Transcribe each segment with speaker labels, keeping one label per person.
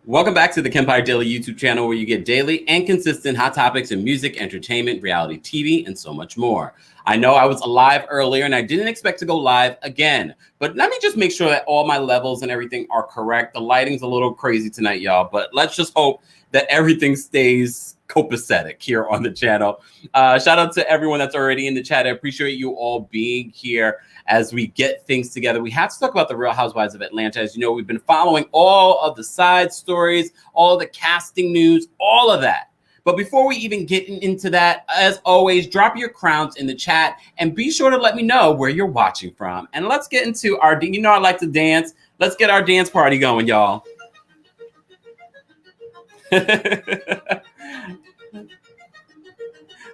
Speaker 1: Welcome back to the Kempire Daily YouTube channel, where you get daily and consistent hot topics in music, entertainment, reality TV, and so much more. I know I was live earlier and I didn't expect to go live again, but let me just make sure that all my levels and everything are correct. The lighting's a little crazy tonight, y'all, but let's just hope that everything stays copacetic here on the channel. Shout out to everyone that's already in the chat. I appreciate you all being here as we get things together. We have to talk about the Real Housewives of Atlanta. As you know, we've been following all of the side stories, all the casting news, all of that. But before we even get into that, as always, drop your crowns in the chat and be sure to let me know where you're watching from. And let's get into our, you know I like to dance. Let's get our dance party going, y'all.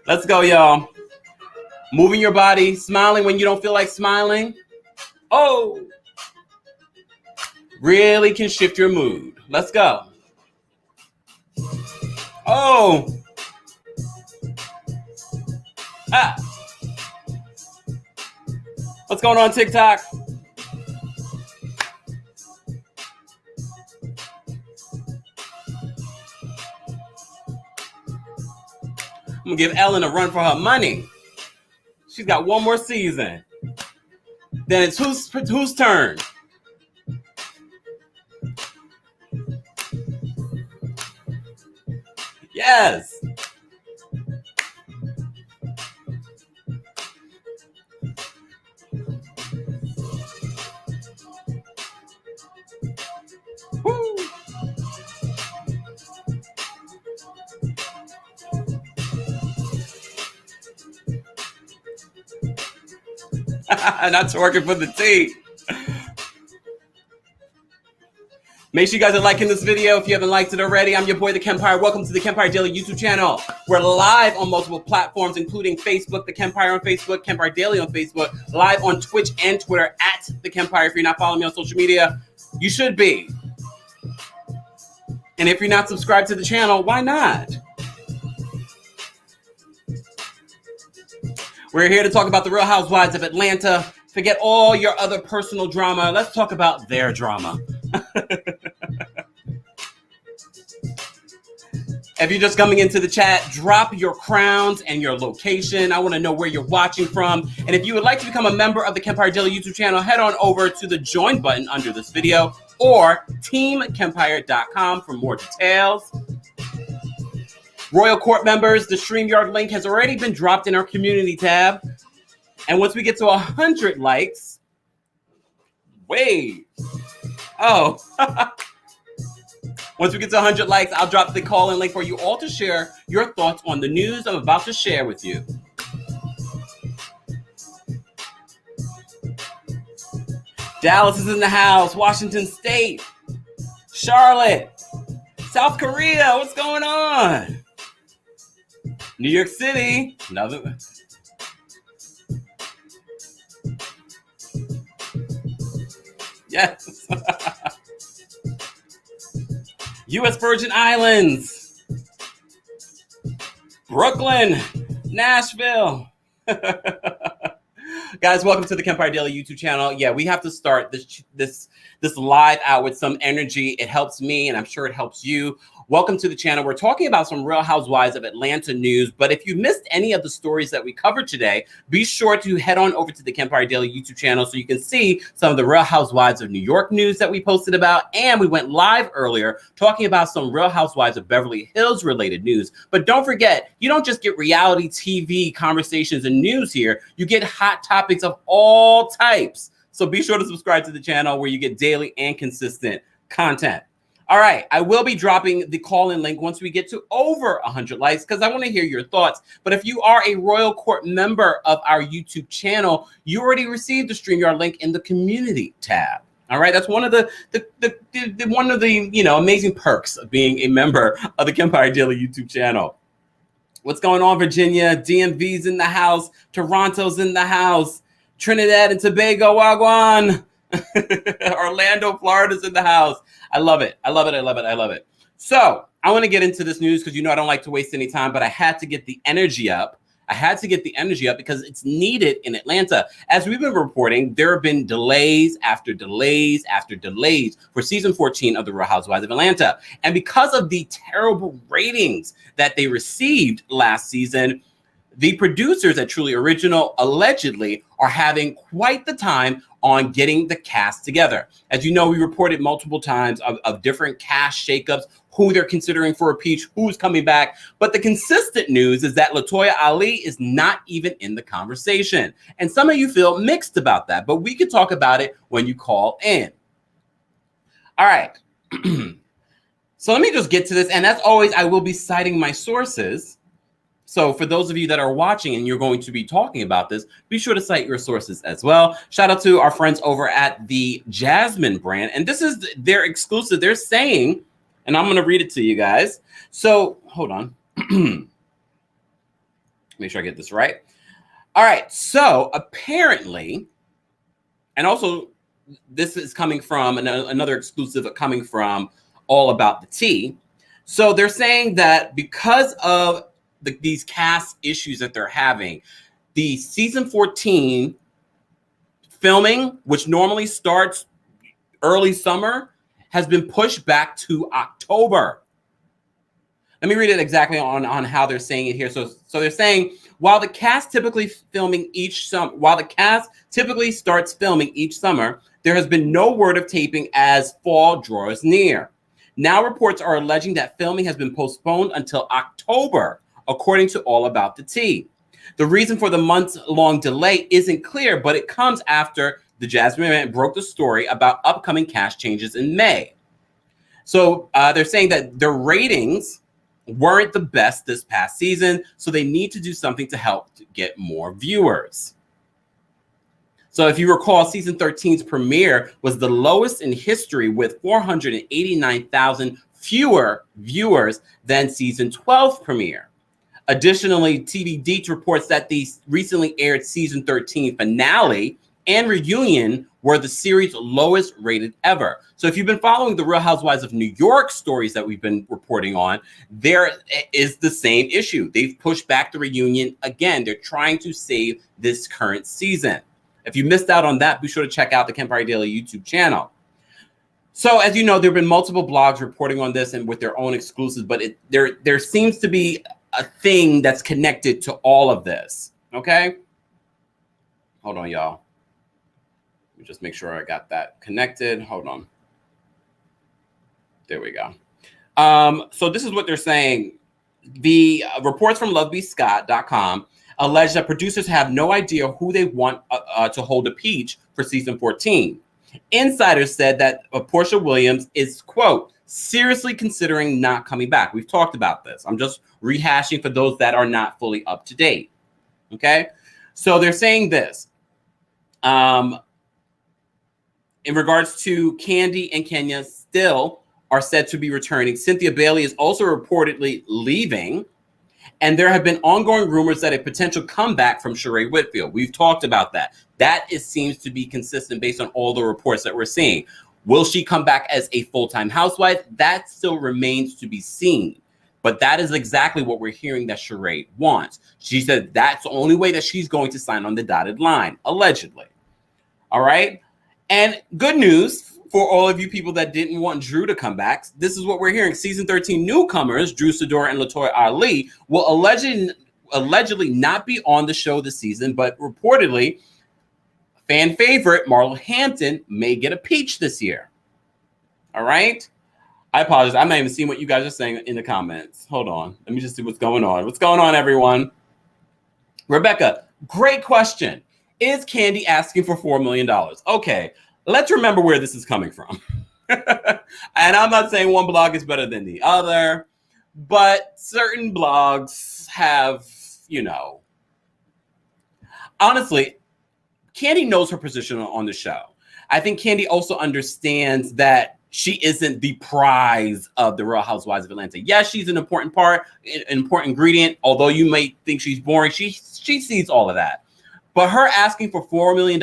Speaker 1: Let's go, y'all. Moving your body, smiling when you don't feel like smiling. Oh, really can shift your mood. Let's go. Oh. Ah. What's going on, TikTok? I'm gonna give Ellen a run for her money. She's got one more season. Then it's whose turn? Yes. Woo. Not twerking for the tea. Make sure you guys are liking this video if you haven't liked it already. I'm your boy, The Kempire. Welcome to the Kempire Daily YouTube channel. We're live on multiple platforms, including Facebook, The Kempire on Facebook, Kempire Daily on Facebook, live on Twitch and Twitter at The Kempire. If you're not following me on social media, you should be. And if you're not subscribed to the channel, why not? We're here to talk about the Real Housewives of Atlanta. Forget all your other personal drama. Let's talk about their drama. If you're just coming into the chat, drop your crowns and your location. I want to know where you're watching from. And if you would like to become a member of the Kempire Daily YouTube channel, head on over to the join button under this video or TheKempire.com for more details. Royal Court members, the StreamYard link has already been dropped in our community tab. And once we get to 100 likes, wait. Oh. Once we get to 100 likes, I'll drop the call-in link for you all to share your thoughts on the news I'm about to share with you. Dallas is in the house. Washington State. Charlotte. South Korea. What's going on? New York City. Another. Yes. U.S. Virgin Islands. Brooklyn. Nashville. Guys, welcome to the Kempire Daily YouTube channel. Yeah, we have to start this live out with some energy. It helps me, and I'm sure it helps you. Welcome to the channel. We're talking about some Real Housewives of Atlanta news, but if you missed any of the stories that we covered today, be sure to head on over to the Kempire Daily YouTube channel so you can see some of the Real Housewives of New York news that we posted about, and we went live earlier talking about some Real Housewives of Beverly Hills related news. But don't forget, you don't just get reality TV conversations and news here. You get hot topics of all types. So be sure to subscribe to the channel where you get daily and consistent content. All right, I will be dropping the call-in link once we get to over 100 likes because I want to hear your thoughts. But if you are a Royal Court member of our YouTube channel, you already received the StreamYard link in the community tab. All right, that's one of the amazing perks of being a member of the Kempire Daily YouTube channel. What's going on, Virginia? DMV's in the house. Toronto's in the house. Trinidad and Tobago, Wagwan. Orlando, Florida's in the house. I love it. I love it. I love it. I love it. So I want to get into this news because, you know, I don't like to waste any time, but I had to get the energy up I had to get the energy up because it's needed in Atlanta. As we've been reporting, there have been delays after delays after delays for season 14 of The Real Housewives of Atlanta. And because of the terrible ratings that they received last season, the producers at Truly Original allegedly are having quite the time on getting the cast together. As you know, we reported multiple times of different cast shakeups, who they're considering for a peach, who's coming back. But the consistent news is that LaToya Ali is not even in the conversation. And some of you feel mixed about that, but we could talk about it when you call in. All right. So let me just get to this. And as always, I will be citing my sources. So for those of you that are watching and you're going to be talking about this, be sure to cite your sources as well. Shout out to our friends over at the Jasmine brand. And this is their exclusive. They're saying, and I'm going to read it to you guys. So hold on. Make sure I get this right. All right. So apparently, and also this is coming from another exclusive coming from All About the Tea. So they're saying that because of these cast issues that they're having, the season 14 filming, which normally starts early summer, has been pushed back to October. Let me read it exactly on how they're saying it here. So they're saying while the cast typically starts filming each summer, there has been no word of taping as fall draws near. Now reports are alleging that filming has been postponed until October, according to All About the Tea. The reason for the months-long delay isn't clear, but it comes after the Jasmine brand broke the story about upcoming cast changes in May. So they're saying that their ratings weren't the best this past season, so they need to do something to help to get more viewers. So if you recall, season 13's premiere was the lowest in history with 489,000 fewer viewers than season 12 premiere. Additionally, TV Deets reports that the recently aired season 13 finale and reunion were the series' lowest rated ever. So if you've been following the Real Housewives of New York stories that we've been reporting on, there is the same issue. They've pushed back the reunion again. They're trying to save this current season. If you missed out on that, be sure to check out the Kempire Daily YouTube channel. So as you know, there have been multiple blogs reporting on this and with their own exclusives, but there seems to be a thing that's connected to all of this. Okay. Hold on, y'all. Let me just make sure I got that connected. Hold on. There we go. So this is what they're saying. The reports from lovebscott.com allege that producers have no idea who they want to hold a peach for season 14. Insiders said that Portia Williams is, quote, seriously considering not coming back. We've talked about this. I'm just rehashing for those that are not fully up to date. Okay. So they're saying this. In regards to Kandi and Kenya still are said to be returning. Cynthia Bailey is also reportedly leaving. And there have been ongoing rumors that a potential comeback from Sheree Whitfield. We've talked about that. That seems to be consistent based on all the reports that we're seeing. Will she come back as a full-time housewife? That still remains to be seen. But that is exactly what we're hearing that Sheree wants. She said that's the only way that she's going to sign on the dotted line, allegedly. All right? And good news for all of you people that didn't want Drew to come back. This is what we're hearing. Season 13 newcomers, Drew Sidora and LaToya Ali, will allegedly not be on the show this season, but reportedly, fan favorite Marlo Hampton may get a peach this year. All right? I apologize. I'm not even seeing what you guys are saying in the comments. Hold on. Let me just see what's going on. What's going on, everyone? Rebecca, great question. Is Kandi asking for $4 million? Okay, let's remember where this is coming from. And I'm not saying one blog is better than the other, but certain blogs have, you know, honestly, Kandi knows her position on the show. I think Kandi also understands that she isn't the prize of the Real Housewives of Atlanta. Yes, she's an important part, an important ingredient. Although you may think she's boring, she sees all of that. But her asking for $4 million,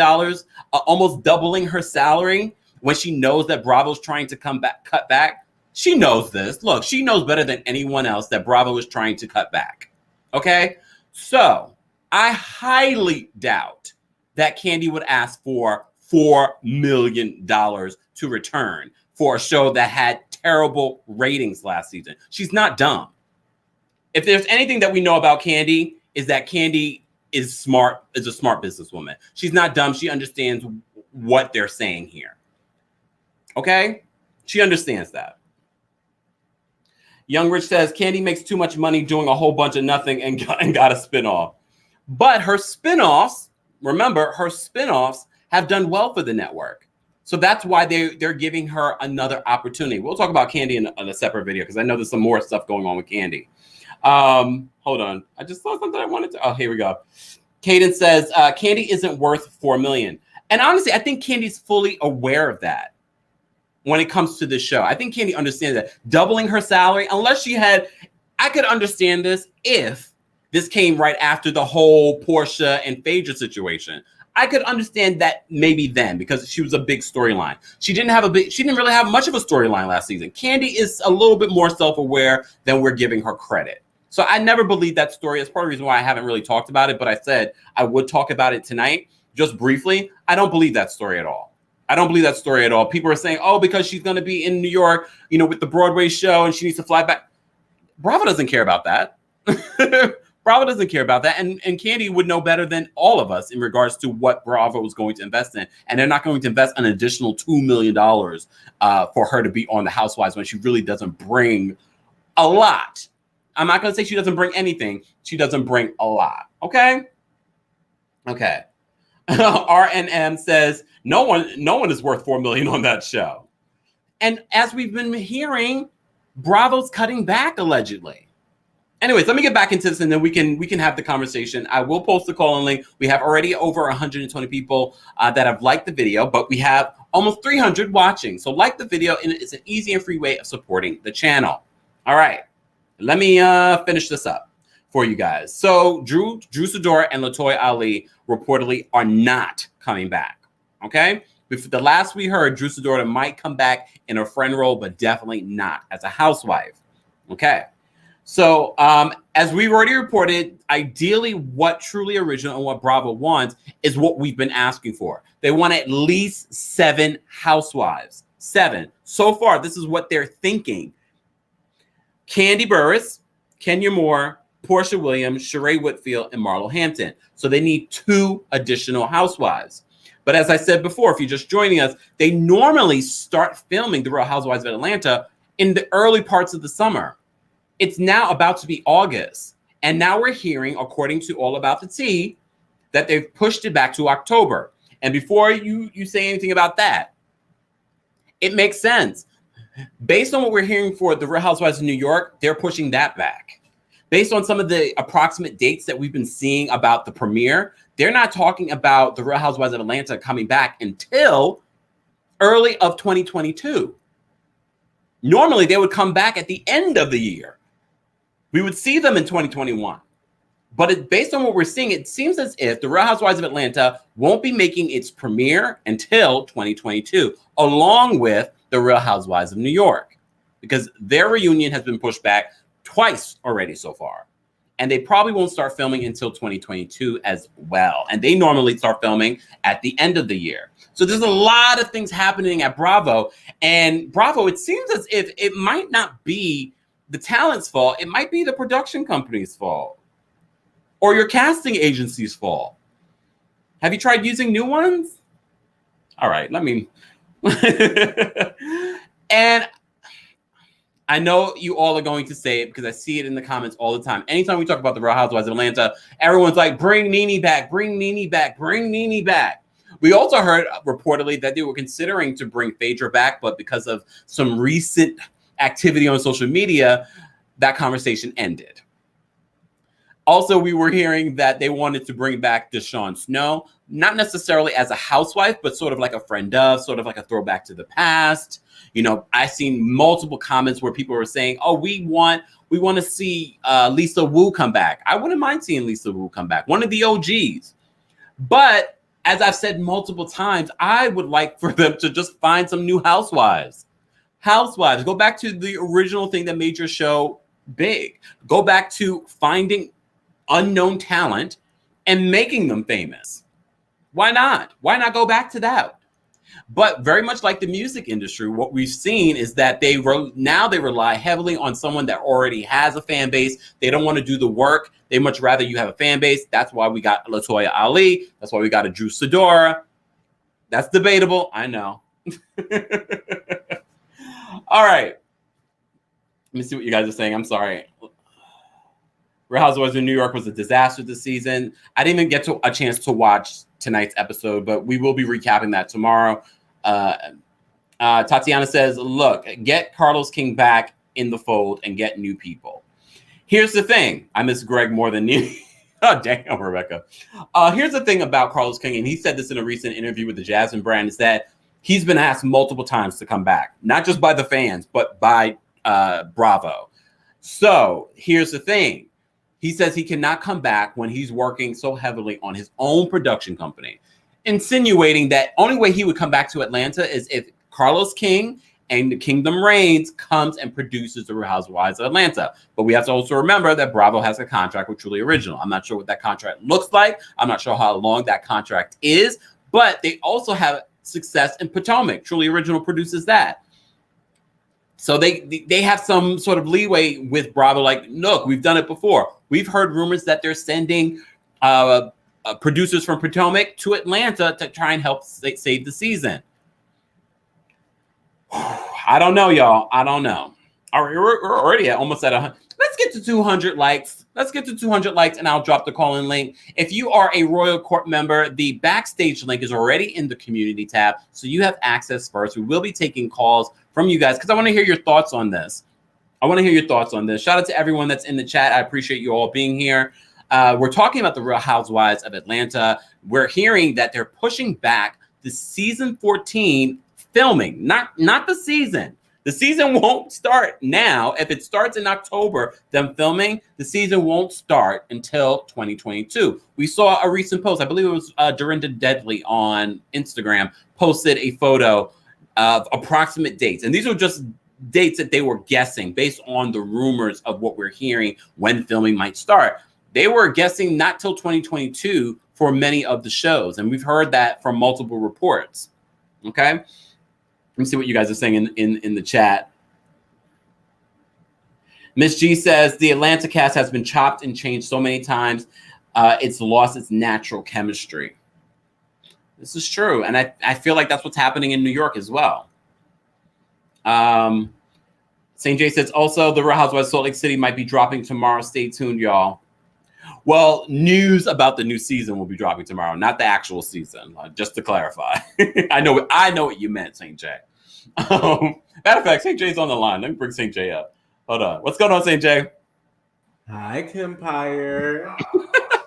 Speaker 1: almost doubling her salary when she knows that Bravo's trying to cut back, she knows this. Look, she knows better than anyone else that Bravo is trying to cut back. Okay? So I highly doubt that Kandi would ask for $4 million to return for a show that had terrible ratings last season. She's not dumb. If there's anything that we know about Kandi, is that Kandi is smart, is a smart businesswoman. She's not dumb. She understands what they're saying here. Okay? She understands that. Young Rich says, Kandi makes too much money doing a whole bunch of nothing and got a spinoff. But her spinoffs, remember, her spinoffs have done well for the network. So that's why they're giving her another opportunity. We'll talk about Kandi in a separate video because I know there's some more stuff going on with Kandi. Hold on. I just saw something I wanted to. Oh, here we go. Caden says, Kandi isn't worth $4 million. And honestly, I think Kandi's fully aware of that when it comes to this show. I think Kandi understands that. Doubling her salary, unless she had, I could understand this if this came right after the whole Portia and Phaedra situation. I could understand that maybe then because she was a big storyline. She didn't really have much of a storyline last season. Kandi is a little bit more self-aware than we're giving her credit. So I never believed that story. That's part of the reason why I haven't really talked about it, but I said I would talk about it tonight. Just briefly, I don't believe that story at all. I don't believe that story at all. People are saying, oh, because she's going to be in New York, with the Broadway show and she needs to fly back. Bravo doesn't care about that. Bravo doesn't care about that. And Kandi would know better than all of us in regards to what Bravo was going to invest in. And they're not going to invest an additional $2 million for her to be on The Housewives when she really doesn't bring a lot. I'm not going to say she doesn't bring anything. She doesn't bring a lot. Okay? Okay. RNM says, no one is worth $4 million on that show. And as we've been hearing, Bravo's cutting back allegedly. Anyways, let me get back into this and then we can have the conversation. I will post the call-in link. We have already over 120 people that have liked the video, but we have almost 300 watching. So like the video, and it's an easy and free way of supporting the channel. All right, let me finish this up for you guys. So Drew Sidora and LaToya Ali reportedly are not coming back. Okay, the last we heard, Drew Sidora might come back in a friend role, but definitely not as a housewife. Okay, so as we've already reported, ideally what Truly Original and what Bravo wants is what we've been asking for. They want at least 7 housewives. 7. So far, this is what they're thinking. Kandi Burruss, Kenya Moore, Portia Williams, Sheree Whitfield, and Marlo Hampton. So they need 2 additional housewives. But as I said before, if you're just joining us, they normally start filming The Real Housewives of Atlanta in the early parts of the summer. It's now about to be August. And now we're hearing, according to All About the Tea, that they've pushed it back to October. And before you say anything about that, it makes sense. Based on what we're hearing for The Real Housewives of New York, they're pushing that back. Based on some of the approximate dates that we've been seeing about the premiere, they're not talking about The Real Housewives of Atlanta coming back until early of 2022. Normally, they would come back at the end of the year. We would see them in 2021. But based on what we're seeing, it seems as if The Real Housewives of Atlanta won't be making its premiere until 2022, along with The Real Housewives of New York, because their reunion has been pushed back twice already so far. And they probably won't start filming until 2022 as well. And they normally start filming at the end of the year. So there's a lot of things happening at Bravo. And Bravo, it seems as if it might not be the talent's fault. It might be the production company's fault or your casting agency's fault. Have you tried using new ones? All right, let me. And I know you all are going to say it because I see it in the comments all the time. Anytime we talk about The Real Housewives of Atlanta, everyone's like, bring Nene back, bring Nene back, bring Nene back. We also heard reportedly that they were considering to bring Phaedra back, but because of some recent activity on social media, that conversation ended. Also, we were hearing that they wanted to bring back Deshawn Snow, not necessarily as a housewife, but sort of like a friend of, sort of like a throwback to the past. I've seen multiple comments where people were saying, oh, we want to see Lisa Wu come back. I wouldn't mind seeing Lisa Wu come back, one of the OGs. But as I've said multiple times, I would like for them to just find some new housewives. Housewives, go back to the original thing that made your show big. Go back to finding unknown talent and making them famous. Why not? Why not go back to that? But very much like the music industry, what we've seen is that now they rely heavily on someone that already has a fan base. They don't want to do the work. They much rather you have a fan base. That's why we got LaToya Ali. That's why we got a Drew Sidora. That's debatable. I know. All right. Let me see what you guys are saying. I'm sorry. Real Housewives of New York was a disaster this season. I didn't even get a chance to watch tonight's episode, but we will be recapping that tomorrow. Tatiana says, look, get Carlos King back in the fold and get new people. Here's the thing. I miss Greg more than you. Oh, damn, Rebecca. Here's the thing about Carlos King, and he said this in a recent interview with the Jasmine brand, is that he's been asked multiple times to come back, not just by the fans, but by Bravo. So here's the thing. He says he cannot come back when he's working so heavily on his own production company, insinuating that only way he would come back to Atlanta is if Carlos King and the Kingdom Reigns comes and produces the Real Housewives of Atlanta. But we have to also remember that Bravo has a contract with Truly Original. I'm not sure what that contract looks like. I'm not sure how long that contract is, but they also have success in Potomac. Truly Original produces that. So they have some sort of leeway with Bravo. Like, look, we've done it before. We've heard rumors that they're sending producers from Potomac to Atlanta to try and help save the season. I don't know, y'all. I don't know. All right, we're already almost at 100. Let's get to 200 likes. Let's get to 200 likes, and I'll drop the call-in link. If you are a Royal Court member, the backstage link is already in the community tab, so you have access first. We will be taking calls from you guys because I want to hear your thoughts on this. Shout out to everyone that's in the chat. I appreciate you all being here. We're talking about the Real Housewives of Atlanta. We're hearing that they're pushing back the season 14 filming, not the season. The season won't start now. If it starts in October, them filming, the season won't start until 2022. We saw a recent post. I believe it was Dorinda Deadly on Instagram posted a photo of approximate dates. And these were just dates that they were guessing based on the rumors of what we're hearing when filming might start. They were guessing not till 2022 for many of the shows. And we've heard that from multiple reports. Okay. Let me see what you guys are saying in the chat. Miss G says, the Atlanta cast has been chopped and changed so many times, it's lost its natural chemistry. This is true. And I feel like that's what's happening in New York as well. St. J says, also, the Real Housewives of Salt Lake City might be dropping tomorrow. Stay tuned, y'all. Well, news about the new season will be dropping tomorrow, not the actual season, just to clarify. I know what you meant, St. J. Matter of fact, St. J's on the line. Let me bring St. J up. Hold on. What's going on, St. J?
Speaker 2: Hi, Kempire.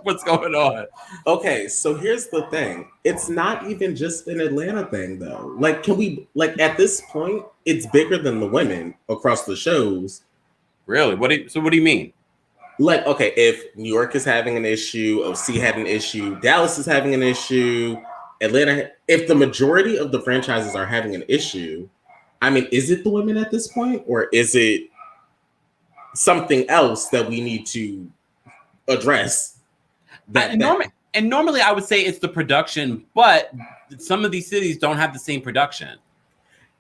Speaker 1: What's going on?
Speaker 2: Okay, so here's the thing. It's not even just an Atlanta thing, though. Like, at this point, it's bigger than the women across the shows.
Speaker 1: Really? What do you mean?
Speaker 2: Like, okay, if New York is having an issue, OC had an issue, Dallas is having an issue, Atlanta, if the majority of the franchises are having an issue, I mean, is it the women at this point, or is it something else that we need to address?
Speaker 1: Normally I would say it's the production, but some of these cities don't have the same production.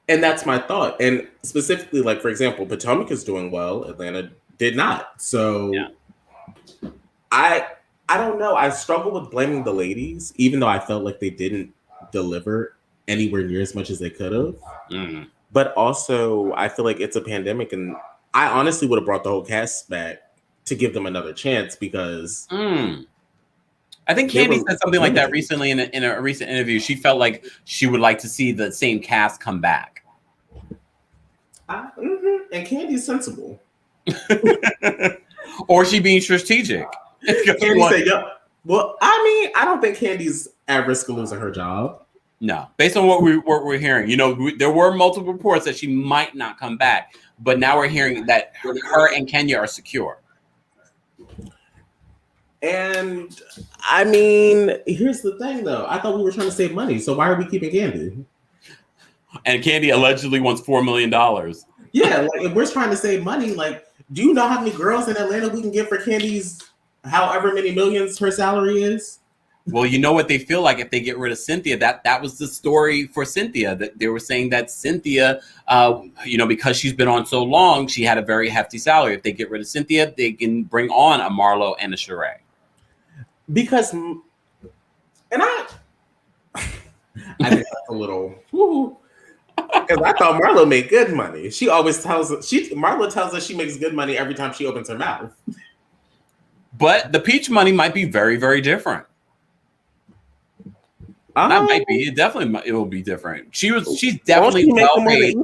Speaker 2: And that's my thought. And specifically, like, for example, Potomac is doing well, Atlanta did not. So yeah. I don't know. I struggle with blaming the ladies, even though I felt like they didn't deliver anywhere near as much as they could have. Mm. But also, I feel like it's a pandemic, and I honestly would have brought the whole cast back to give them another chance because
Speaker 1: I think Candy said something like that recently in a recent interview. She felt like she would like to see the same cast come back.
Speaker 2: And Candy's sensible.
Speaker 1: Or she being strategic.
Speaker 2: Candy said, "Yep." Well, I mean, I don't think Candy's at risk of losing her job.
Speaker 1: No, based on what we're hearing, there were multiple reports that she might not come back, but now we're hearing that her and Kenya are secure.
Speaker 2: And I mean, here's the thing, though. I thought we were trying to save money, so why are we keeping Candy?
Speaker 1: And Candy allegedly wants $4 million.
Speaker 2: Yeah, like if we're trying to save money, like, do you know how many girls in Atlanta we can get for Candy's however many millions her salary is.
Speaker 1: Well, you know what they feel like if they get rid of Cynthia. That was the story for Cynthia. That they were saying that Cynthia, because she's been on so long, she had a very hefty salary. If they get rid of Cynthia, they can bring on a Marlo and a Sheree.
Speaker 2: Because, and I think that's a little, because I thought Marlo made good money. She always Marlo tells us she makes good money every time she opens her mouth.
Speaker 1: But the Peach money might be very, very different. That might be. It will be different. She's definitely well paid.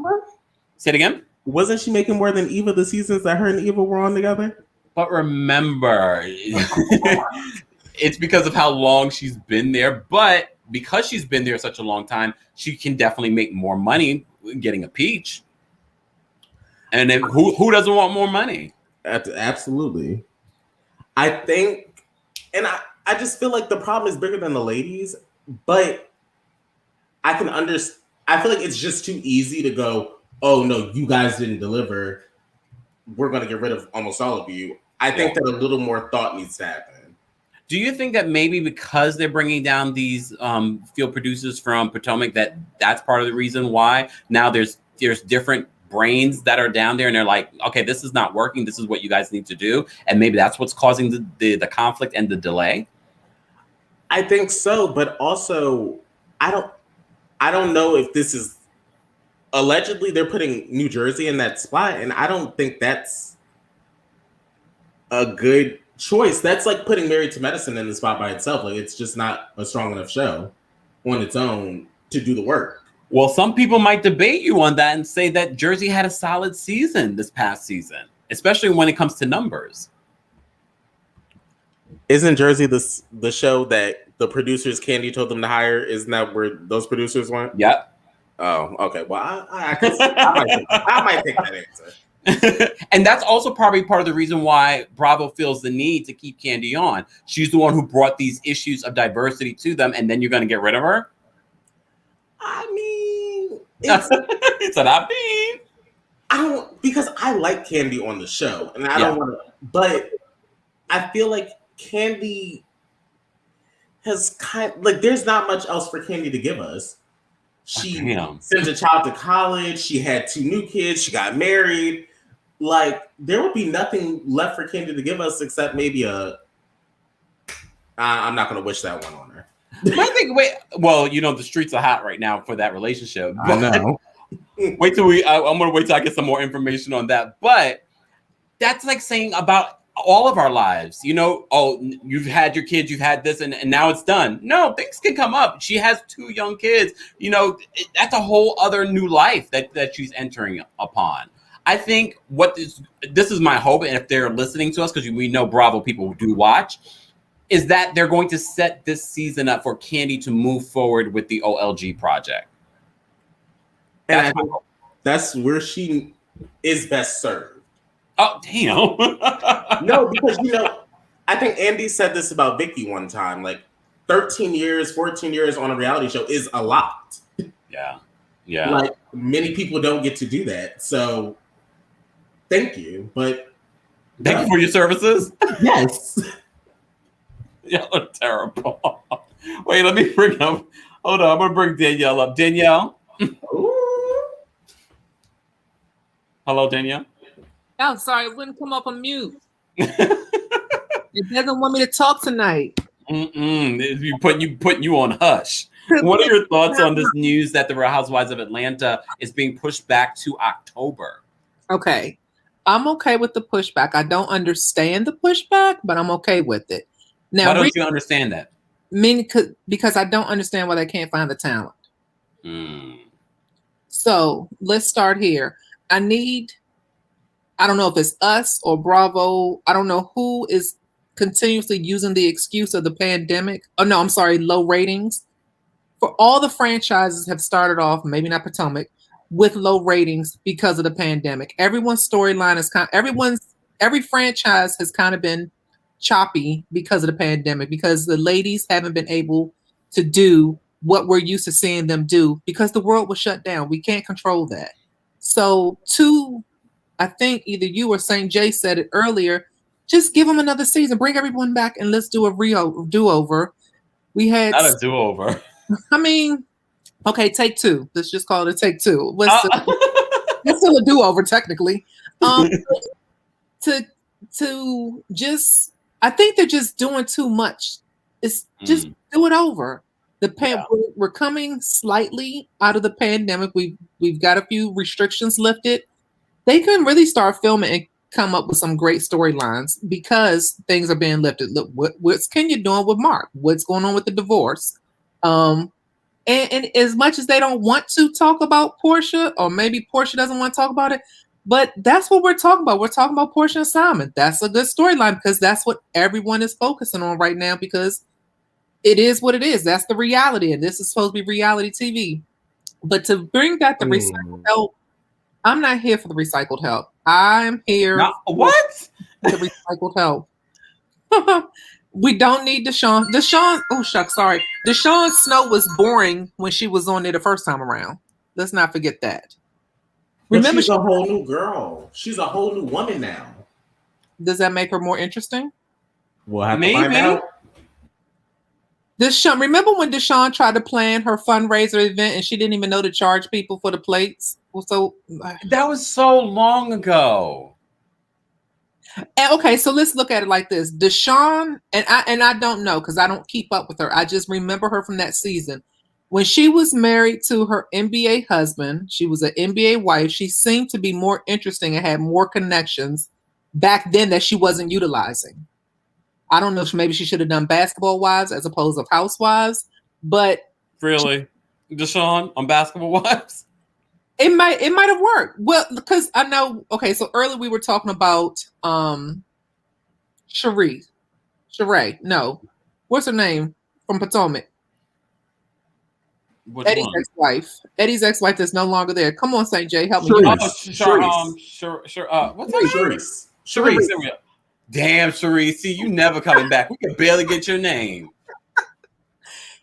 Speaker 1: Say it again.
Speaker 2: Wasn't she making more than Eva the seasons that her and Eva were on together?
Speaker 1: But remember, it's because of how long she's been there. But because she's been there such a long time, she can definitely make more money getting a Peach. And then who doesn't want more money?
Speaker 2: Absolutely. I think, and I just feel like the problem is bigger than the ladies. But I can understand. I feel like it's just too easy to go, oh, no, you guys didn't deliver. We're going to get rid of almost all of you. I think that a little more thought needs to happen.
Speaker 1: Do you think that maybe because they're bringing down these field producers from Potomac, that's part of the reason why now there's different brains that are down there and they're like, okay, this is not working. This is what you guys need to do. And maybe that's what's causing the conflict and the delay?
Speaker 2: I think so, but also I don't know if this is allegedly they're putting New Jersey in that spot, and I don't think that's a good choice. That's like putting Married to Medicine in the spot by itself. Like it's just not a strong enough show on its own to do the work.
Speaker 1: Well, some people might debate you on that and say that Jersey had a solid season this past season, especially when it comes to numbers.
Speaker 2: Isn't Jersey the show that the producers Candy told them to hire? Isn't that where those producers went?
Speaker 1: Yep.
Speaker 2: Oh, okay. Well, I might take that answer.
Speaker 1: And that's also probably part of the reason why Bravo feels the need to keep Candy on. She's the one who brought these issues of diversity to them, and then you're going to get rid of her?
Speaker 2: I mean,
Speaker 1: I
Speaker 2: don't, because I like Candy on the show, and I don't want to, but I feel like Candy has there's not much else for Candy to give us. She sent a child to college. She had 2 new kids. She got married. Like, there would be nothing left for Candy to give us except maybe I'm not going to wish that one on her.
Speaker 1: I think, the streets are hot right now for that relationship.
Speaker 2: I know.
Speaker 1: I'm going to wait till I get some more information on that. But that's like saying about all of our lives, you've had your kids, you've had this, and now it's done. No, things can come up. She has 2 young kids. That's a whole other new life that she's entering upon. I think this is my hope, and if they're listening to us, because we know Bravo people do watch, is that they're going to set this season up for Candy to move forward with the OLG project.
Speaker 2: And that's where she is best served.
Speaker 1: Oh, damn.
Speaker 2: No, because, I think Andy said this about Vicky one time. Like, 13 years, 14 years on a reality show is a lot.
Speaker 1: Yeah. Yeah.
Speaker 2: Like, many people don't get to do that. So, thank you. But
Speaker 1: thank you for your services.
Speaker 2: Yes.
Speaker 1: Y'all are terrible. Wait, let me bring up. Hold on. I'm going to bring Danielle up. Danielle. Hello, Danielle.
Speaker 3: Oh, sorry, it wouldn't come up on mute. It doesn't want me to talk tonight.
Speaker 1: Putting you on hush. What are your thoughts on this news that the Real Housewives of Atlanta is being pushed back to October?
Speaker 3: Okay. I'm okay with the pushback. I don't understand the pushback, but I'm okay with it. Now,
Speaker 1: why don't you understand that?
Speaker 3: Because I don't understand why they can't find the talent. So let's start here. I don't know if it's us or Bravo. I don't know who is continuously using the excuse of the pandemic. Oh, no, I'm sorry, low ratings. For all the franchises have started off, maybe not Potomac, with low ratings because of the pandemic. Everyone's storyline is every franchise has kind of been choppy because of the pandemic, because the ladies haven't been able to do what we're used to seeing them do because the world was shut down. We can't control that. So I think either you or St. J said it earlier, Just give them another season. Bring everyone back and let's do a real do-over. We had
Speaker 1: Not a do-over.
Speaker 3: I mean, okay, take two. Let's just call it a take two.
Speaker 1: Uh,
Speaker 3: It's still a do-over technically. To just, I think they're just doing too much. It's just do it over. We're coming slightly out of the pandemic. We've got a few restrictions lifted. They can really start filming and come up with some great storylines because things are being lifted. Look, what's Kenya doing with Mark? What's going on with the divorce? And as much as they don't want to talk about Portia, or maybe Portia doesn't want to talk about it, but that's what we're talking about. We're talking about Portia and Simon. That's a good storyline because that's what everyone is focusing on right now because it is what it is. That's the reality. And this is supposed to be reality TV. But to bring back the recycled help, I'm not here for the recycled help. I'm here
Speaker 1: for
Speaker 3: the recycled help. We don't need Deshaun. Oh, shucks, sorry. Deshaun Snow was boring when she was on there the first time around. Let's not forget that.
Speaker 2: Remember, she's a whole new girl. She's a whole new woman now.
Speaker 3: Does that make her more interesting?
Speaker 2: We'll have to find out.
Speaker 3: Remember when Deshaun tried to plan her fundraiser event and she didn't even know to charge people for the plates? So
Speaker 1: that was so long ago.
Speaker 3: Okay, so let's look at it like this. Deshaun, and I don't know because I don't keep up with her. I just remember her from that season. When she was married to her NBA husband, she was an NBA wife. She seemed to be more interesting and had more connections back then that she wasn't utilizing. I don't know if maybe she should have done Basketball Wives as opposed to Housewives, but
Speaker 1: really, Deshaun on Basketball Wives,
Speaker 3: it might have worked. Well, because I know. Okay, so earlier we were talking about Sheree. No, what's her name from Potomac?
Speaker 1: Which
Speaker 3: Eddie's
Speaker 1: one?
Speaker 3: ex-wife. Eddie's ex-wife that's no longer there. Come on, St. J, help me.
Speaker 1: What's her name? Sharice. Damn, Sharice. See, you never coming back. We can barely get your name.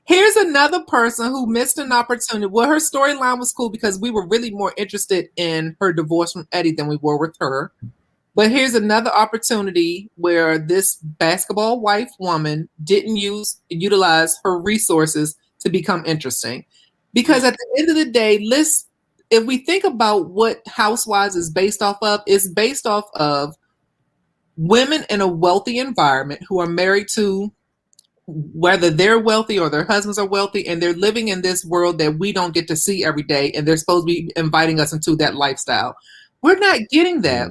Speaker 3: Here's another person who missed an opportunity. Well, her storyline was cool because we were really more interested in her divorce from Eddie than we were with her. But here's another opportunity where this basketball wife woman didn't utilize her resources to become interesting. Because at the end of the day, if we think about what Housewives is based off of, it's based off of women in a wealthy environment who are married to, whether they're wealthy or their husbands are wealthy, and they're living in this world that we don't get to see every day, and they're supposed to be inviting us into that lifestyle. We're not getting that.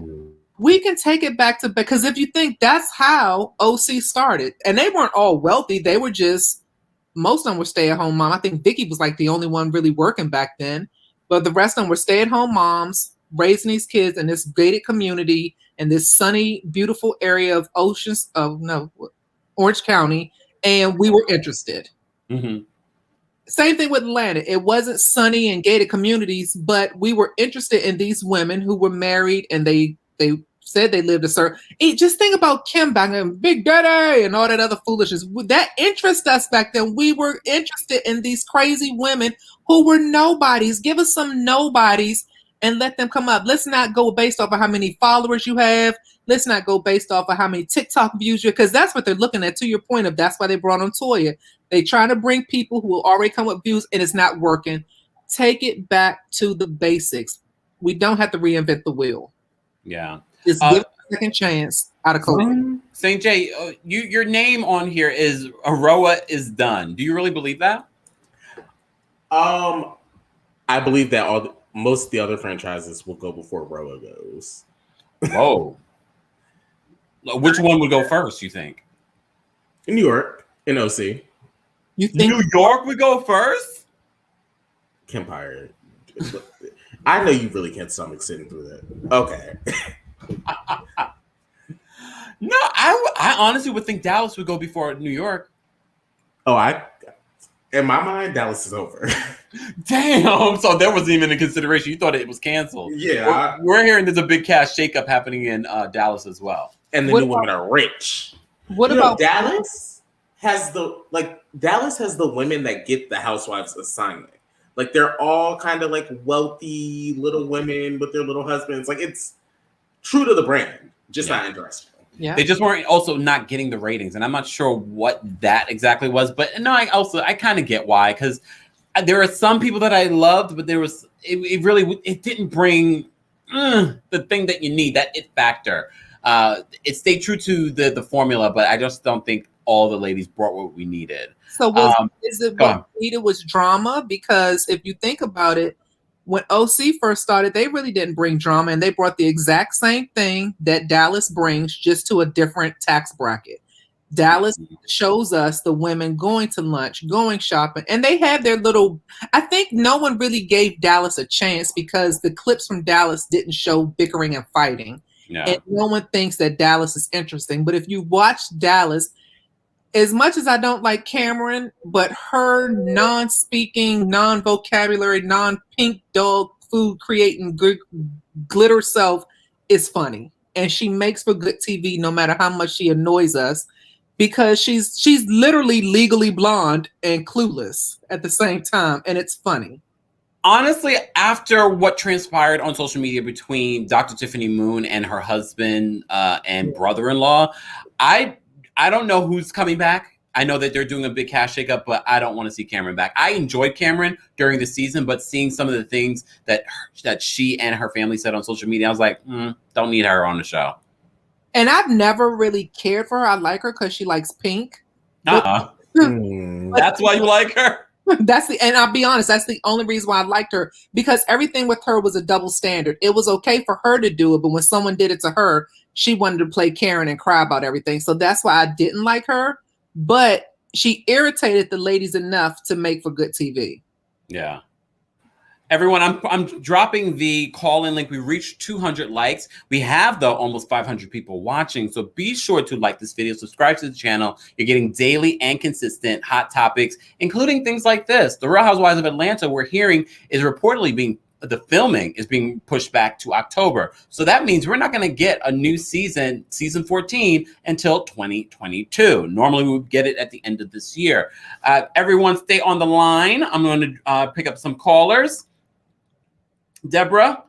Speaker 3: We can take it back to, because if you think that's how OC started, and they weren't all wealthy, they were just, most of them were stay-at-home mom. I think Vicky was like the only one really working back then, but the rest of them were stay-at-home moms raising these kids in this gated community in this sunny, beautiful area of Orange County, and we were interested.
Speaker 1: Mm-hmm.
Speaker 3: Same thing with Atlanta. It wasn't sunny and gated communities, but we were interested in these women who were married and they said they lived a certain. Just think about Kim back then, Big Daddy, and all that other foolishness. That interested us back then. We were interested in these crazy women who were nobodies. Give us some nobodies and let them come up. Let's not go based off of how many followers you have. Let's not go based off of how many TikTok views you have, because that's what they're looking at. To your point of that's why they brought on Toya. They trying to bring people who will already come with views, and it's not working. Take it back to the basics. We don't have to reinvent the wheel.
Speaker 1: Yeah.
Speaker 3: Just give it a second chance out of COVID.
Speaker 1: St. J, your name on here is RHOA is done. Do you really believe that?
Speaker 2: I believe that most of the other franchises will go before RHOA goes.
Speaker 1: Whoa. Which one would go first, you think?
Speaker 2: In New York, in OC.
Speaker 3: You think
Speaker 1: New York would go first?
Speaker 2: Kempire. I know you really can't stomach sitting through that. Okay.
Speaker 1: No, I honestly would think Dallas would go before New York.
Speaker 2: In my mind, Dallas is over.
Speaker 1: Damn. So there wasn't even a consideration. You thought it was canceled.
Speaker 2: Yeah.
Speaker 1: We're hearing there's a big cash shakeup happening in Dallas as well.
Speaker 2: And the new women are rich.
Speaker 3: What about
Speaker 2: Dallas has the women that get the housewives assignment. Like they're all kind of like wealthy little women with their little husbands. Like it's true to the brand, just not interesting.
Speaker 3: Yeah.
Speaker 1: They just weren't also not getting the ratings, and I'm not sure what that exactly was. But no, I kind of get why, because there are some people that I loved, but it really didn't bring the thing that you need, that it factor. It stayed true to the formula, but I just don't think all the ladies brought what we needed.
Speaker 3: So is it
Speaker 1: go
Speaker 3: what
Speaker 1: on.
Speaker 3: we needed was drama? Because if you think about it, when OC first started, they really didn't bring drama, and they brought the exact same thing that Dallas brings, just to a different tax bracket. Dallas shows us the women going to lunch, going shopping, and they have their little. I think no one really gave Dallas a chance because the clips from Dallas didn't show bickering and fighting.
Speaker 1: Yeah.
Speaker 3: And no one thinks that Dallas is interesting. But if you watch Dallas, as much as I don't like Cameron, but her non-speaking, non-vocabulary, non-pink dog food creating glitter self is funny. And she makes for good TV no matter how much she annoys us, because she's literally Legally Blonde and Clueless at the same time, and it's funny.
Speaker 1: Honestly, after what transpired on social media between Dr. Tiffany Moon and her husband and brother-in-law, I don't know who's coming back. I know that they're doing a big cash shakeup, but I don't want to see Cameron back. I enjoyed Cameron during the season, but seeing some of the things that she and her family said on social media, I was like, don't need her on the show.
Speaker 3: And I've never really cared for her. I like her because she likes pink.
Speaker 1: That's why you like her?
Speaker 3: And I'll be honest, that's the only reason why I liked her, because everything with her was a double standard. It was okay for her to do it, but when someone did it to her, she wanted to play Karen and cry about everything. So that's why I didn't like her. But she irritated the ladies enough to make for good TV.
Speaker 1: Yeah. Everyone, I'm dropping the call-in link. We reached 200 likes. We have, though, almost 500 people watching. So be sure to like this video, subscribe to the channel. You're getting daily and consistent hot topics, including things like this. The Real Housewives of Atlanta, we're hearing, is reportedly the filming is being pushed back to October. So that means we're not going to get a new season 14, until 2022. Normally we would get it at the end of this year. Everyone stay on the line. I'm going to pick up some callers. Deborah,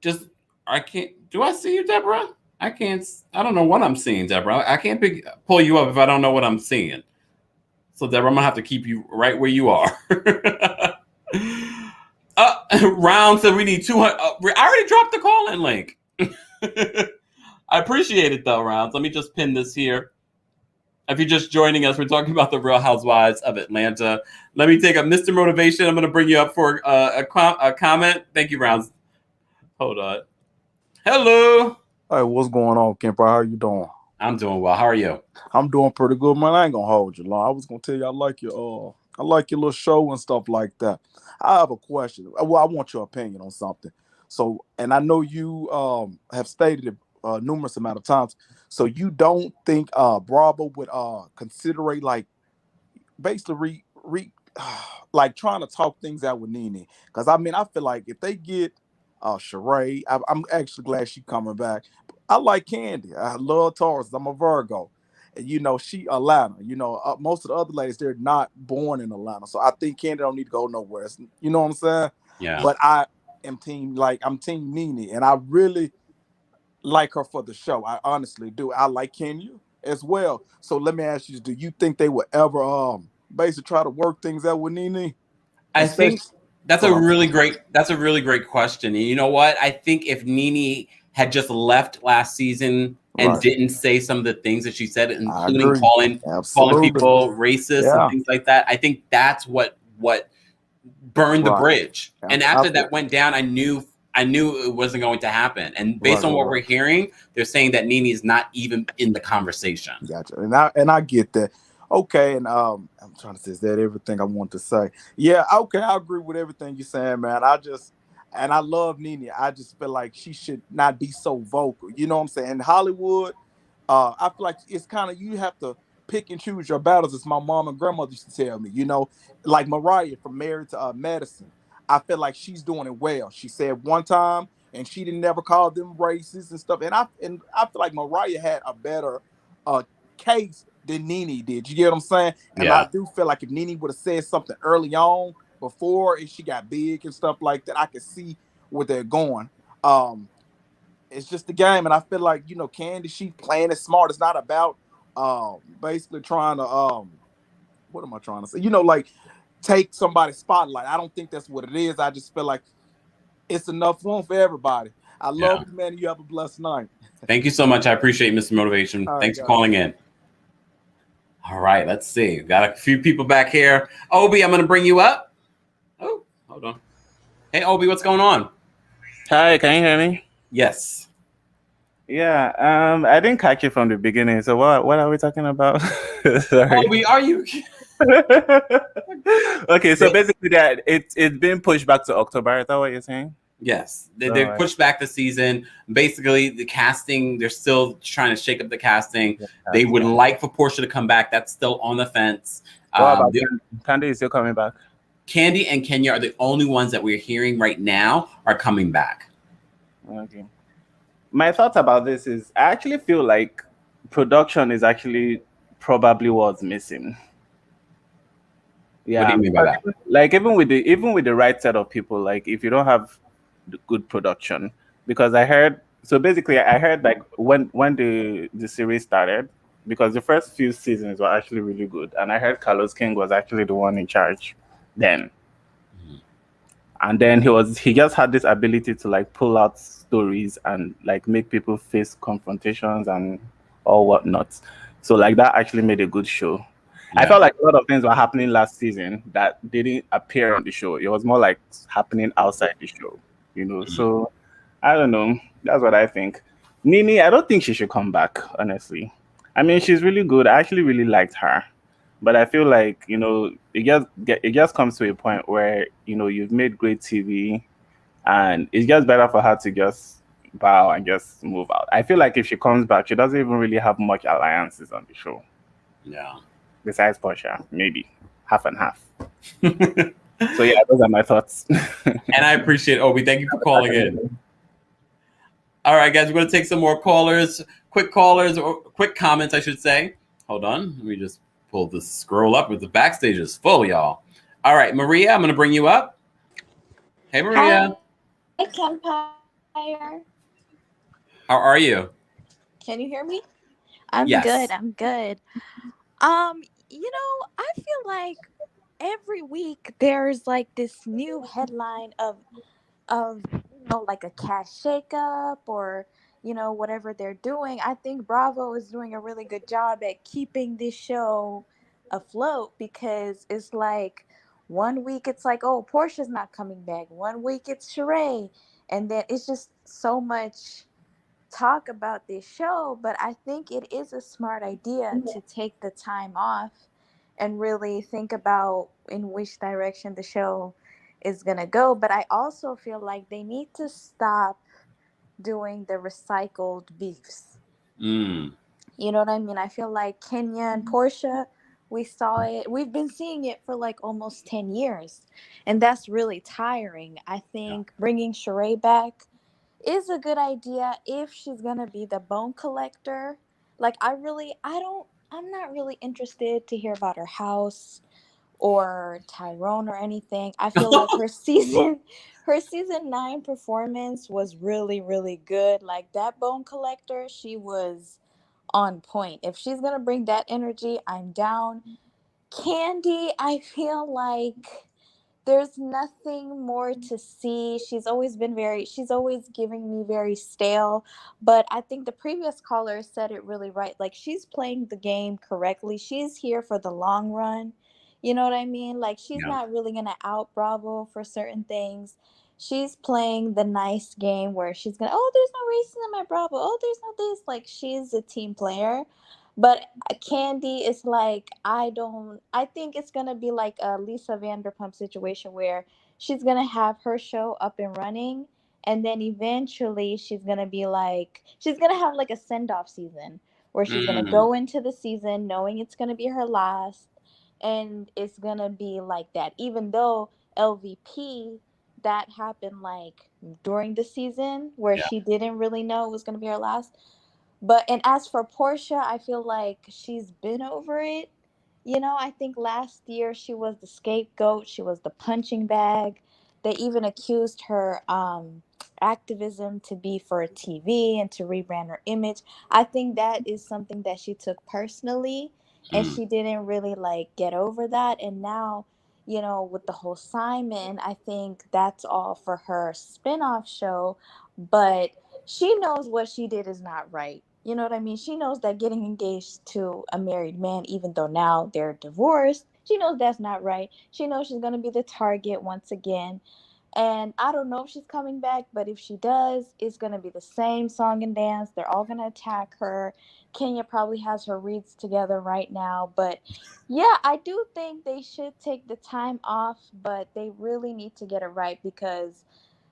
Speaker 1: do I see you, Deborah? I don't know what I'm seeing, Deborah. I can't pull you up if I don't know what I'm seeing. So Deborah, I'm going to have to keep you right where you are. Round said we need 200. I already dropped the call-in link. I appreciate it though, Rounds. Let me just pin this here. If you're just joining us, we're talking about the Real Housewives of Atlanta. Let me take up Mr. Motivation. I'm going to bring you up for a comment. Thank you, Rounds. Hold on. Hello.
Speaker 4: Hey, what's going on, Kempire? How you doing?
Speaker 1: I'm doing well. How are you?
Speaker 4: I'm doing pretty good, man. I ain't gonna hold you long. I was gonna tell you I like your little show and stuff like that. I have a question. Well, I want your opinion on something. So, and I know you have stated it numerous amount of times. So you don't think Bravo would consider like basically like trying to talk things out with Nene? Because I mean, I feel like if they get Sheree, I'm actually glad she's coming back. I like Candy. I love Taurus. I'm a Virgo. And, you know, she Atlanta. You know, most of the other ladies, they're not born in Atlanta. So I think Candy don't need to go nowhere. You know what I'm saying?
Speaker 1: Yeah.
Speaker 4: But I'm team Nene. And I really like her for the show. I honestly do. I like Kenya as well. So let me ask you, do you think they would ever basically try to work things out with Nene?
Speaker 1: I think that's a really great question. And you know what? I think if Nene had just left last season and didn't say some of the things that she said, including calling people racist and things like that, I think that's what burned the bridge. And after that went down, I knew it wasn't going to happen. And based on what we're hearing, they're saying that Nene is not even in the conversation.
Speaker 4: Gotcha. And I get that. Okay, and I'm trying to say, is that everything I want to say? Yeah, okay, I agree with everything you're saying, man. I love Nene. I just feel like she should not be so vocal. You know what I'm saying? In Hollywood, I feel like it's kind of, you have to pick and choose your battles, as my mom and grandmother used to tell me. You know, like Mariah from Married to Madison. I feel like she's doing it well. She said one time, and she didn't never call them racist and stuff. And I feel like Mariah had a better case than Nene did. You get what I'm saying? And I do feel like if Nene would have said something early on, before she got big and stuff like that, I could see where they're going. it's just the game, and I feel like Candy, she playing it smart. It's not about basically trying to what am I trying to say? Like take somebody's spotlight. I don't think that's what it is. I just feel like it's enough room for everybody. I love you, man. You have a blessed night.
Speaker 1: Thank you so much. I appreciate Mr. Motivation.
Speaker 4: All right,
Speaker 1: Thanks for
Speaker 4: guys.
Speaker 1: calling in. All right, let's see. We've got a few people back here. Obi, I'm going to bring you up. Oh, hold on. Hey, Obi, what's going on?
Speaker 5: Hi, can you hear me?
Speaker 1: Yes.
Speaker 5: Yeah, I didn't catch it from the beginning. So what are we talking about? Sorry.
Speaker 1: Obi, are you?
Speaker 5: Okay, so basically that it's been pushed back to October. Is that what you're saying?
Speaker 1: Yes, they pushed back the season. Basically, the casting, they're still trying to shake up the casting. Yeah, they would like for Portia to come back. That's still on the fence.
Speaker 5: What about Candy is still coming back?
Speaker 1: Candy and Kenya are the only ones that we're hearing right now are coming back.
Speaker 5: Okay. My thoughts about this is I actually feel like production is actually probably what's missing. Yeah.
Speaker 1: What do you mean by that?
Speaker 5: Like even with the right set of people, like if you don't have the good production, because I heard like when the series started, because the first few seasons were actually really good, and I heard Carlos King was actually the one in charge then. And then he just had this ability to like pull out stories and like make people face confrontations and all whatnot. So like that actually made a good show. Yeah. I felt like a lot of things were happening last season that didn't appear on the show. It was more like happening outside the show, So I don't know. That's what I think. Nini, I don't think she should come back, honestly. I mean, she's really good. I actually really liked her. But I feel like, it just comes to a point where, you've made great TV and it's just better for her to just bow and just move out. I feel like if she comes back, she doesn't even really have much alliances on the show.
Speaker 1: Yeah.
Speaker 5: Besides Portia, maybe half and half. So yeah, those are my thoughts.
Speaker 1: And I appreciate Obi. Thank you for calling in. All right, guys, we're going to take some more callers, quick comments, I should say. Hold on. Let me just pull this scroll up with the backstage is full, y'all. All right, Maria, I'm going to bring you up. Hey, Maria.
Speaker 6: Hi, Kempire.
Speaker 1: How are you?
Speaker 6: Can you hear me? I'm
Speaker 1: Yes.
Speaker 6: good. I'm good. I feel like every week there's like this new headline of like a cash shakeup or whatever they're doing. I think Bravo is doing a really good job at keeping this show afloat because it's like 1 week it's like, oh, Portia's not coming back. 1 week it's Sheree, and then it's just so much talk about this show. But I think it is a smart idea to take the time off and really think about in which direction the show is going to go. But I also feel like they need to stop doing the recycled beefs. You know what I mean? I feel like Kenya and Portia, we saw it. We've been seeing it for like almost 10 years. And that's really tiring. I think bringing Sheree back is a good idea if she's going to be the bone collector. Like I'm not really interested to hear about her house or Tyrone or anything. I feel like her season 9 performance was really, really good. Like that bone collector, she was on point. If she's gonna bring that energy, I'm down. Candy, I feel like there's nothing more to see. She's always giving me very stale. But I think the previous caller said it really right. Like she's playing the game correctly. She's here for the long run. You know what I mean? Like she's not really gonna out Bravo for certain things. She's playing the nice game where she's gonna, oh, there's no racism in my Bravo. Oh, there's no this. Like she's a team player. But Candy is like, I think it's going to be like a Lisa Vanderpump situation where she's going to have her show up and running. And then eventually she's going to have like a send-off season where she's going to go into the season knowing it's going to be her last. And it's going to be like that. Even though LVP, that happened like during the season where she didn't really know it was going to be her last. And as for Portia, I feel like she's been over it. I think last year she was the scapegoat. She was the punching bag. They even accused her activism to be for TV and to rebrand her image. I think that is something that she took personally, and she didn't really like get over that. And now, you know, with the whole Simon, I think that's all for her spin-off show, but she knows what she did is not right. You know what I mean? She knows that getting engaged to a married man, even though now they're divorced, she knows that's not right. She knows she's going to be the target once again. And I don't know if she's coming back, but if she does, it's going to be the same song and dance. They're all going to attack her. Kenya probably has her reads together right now. But yeah, I do think they should take the time off, but they really need to get it right because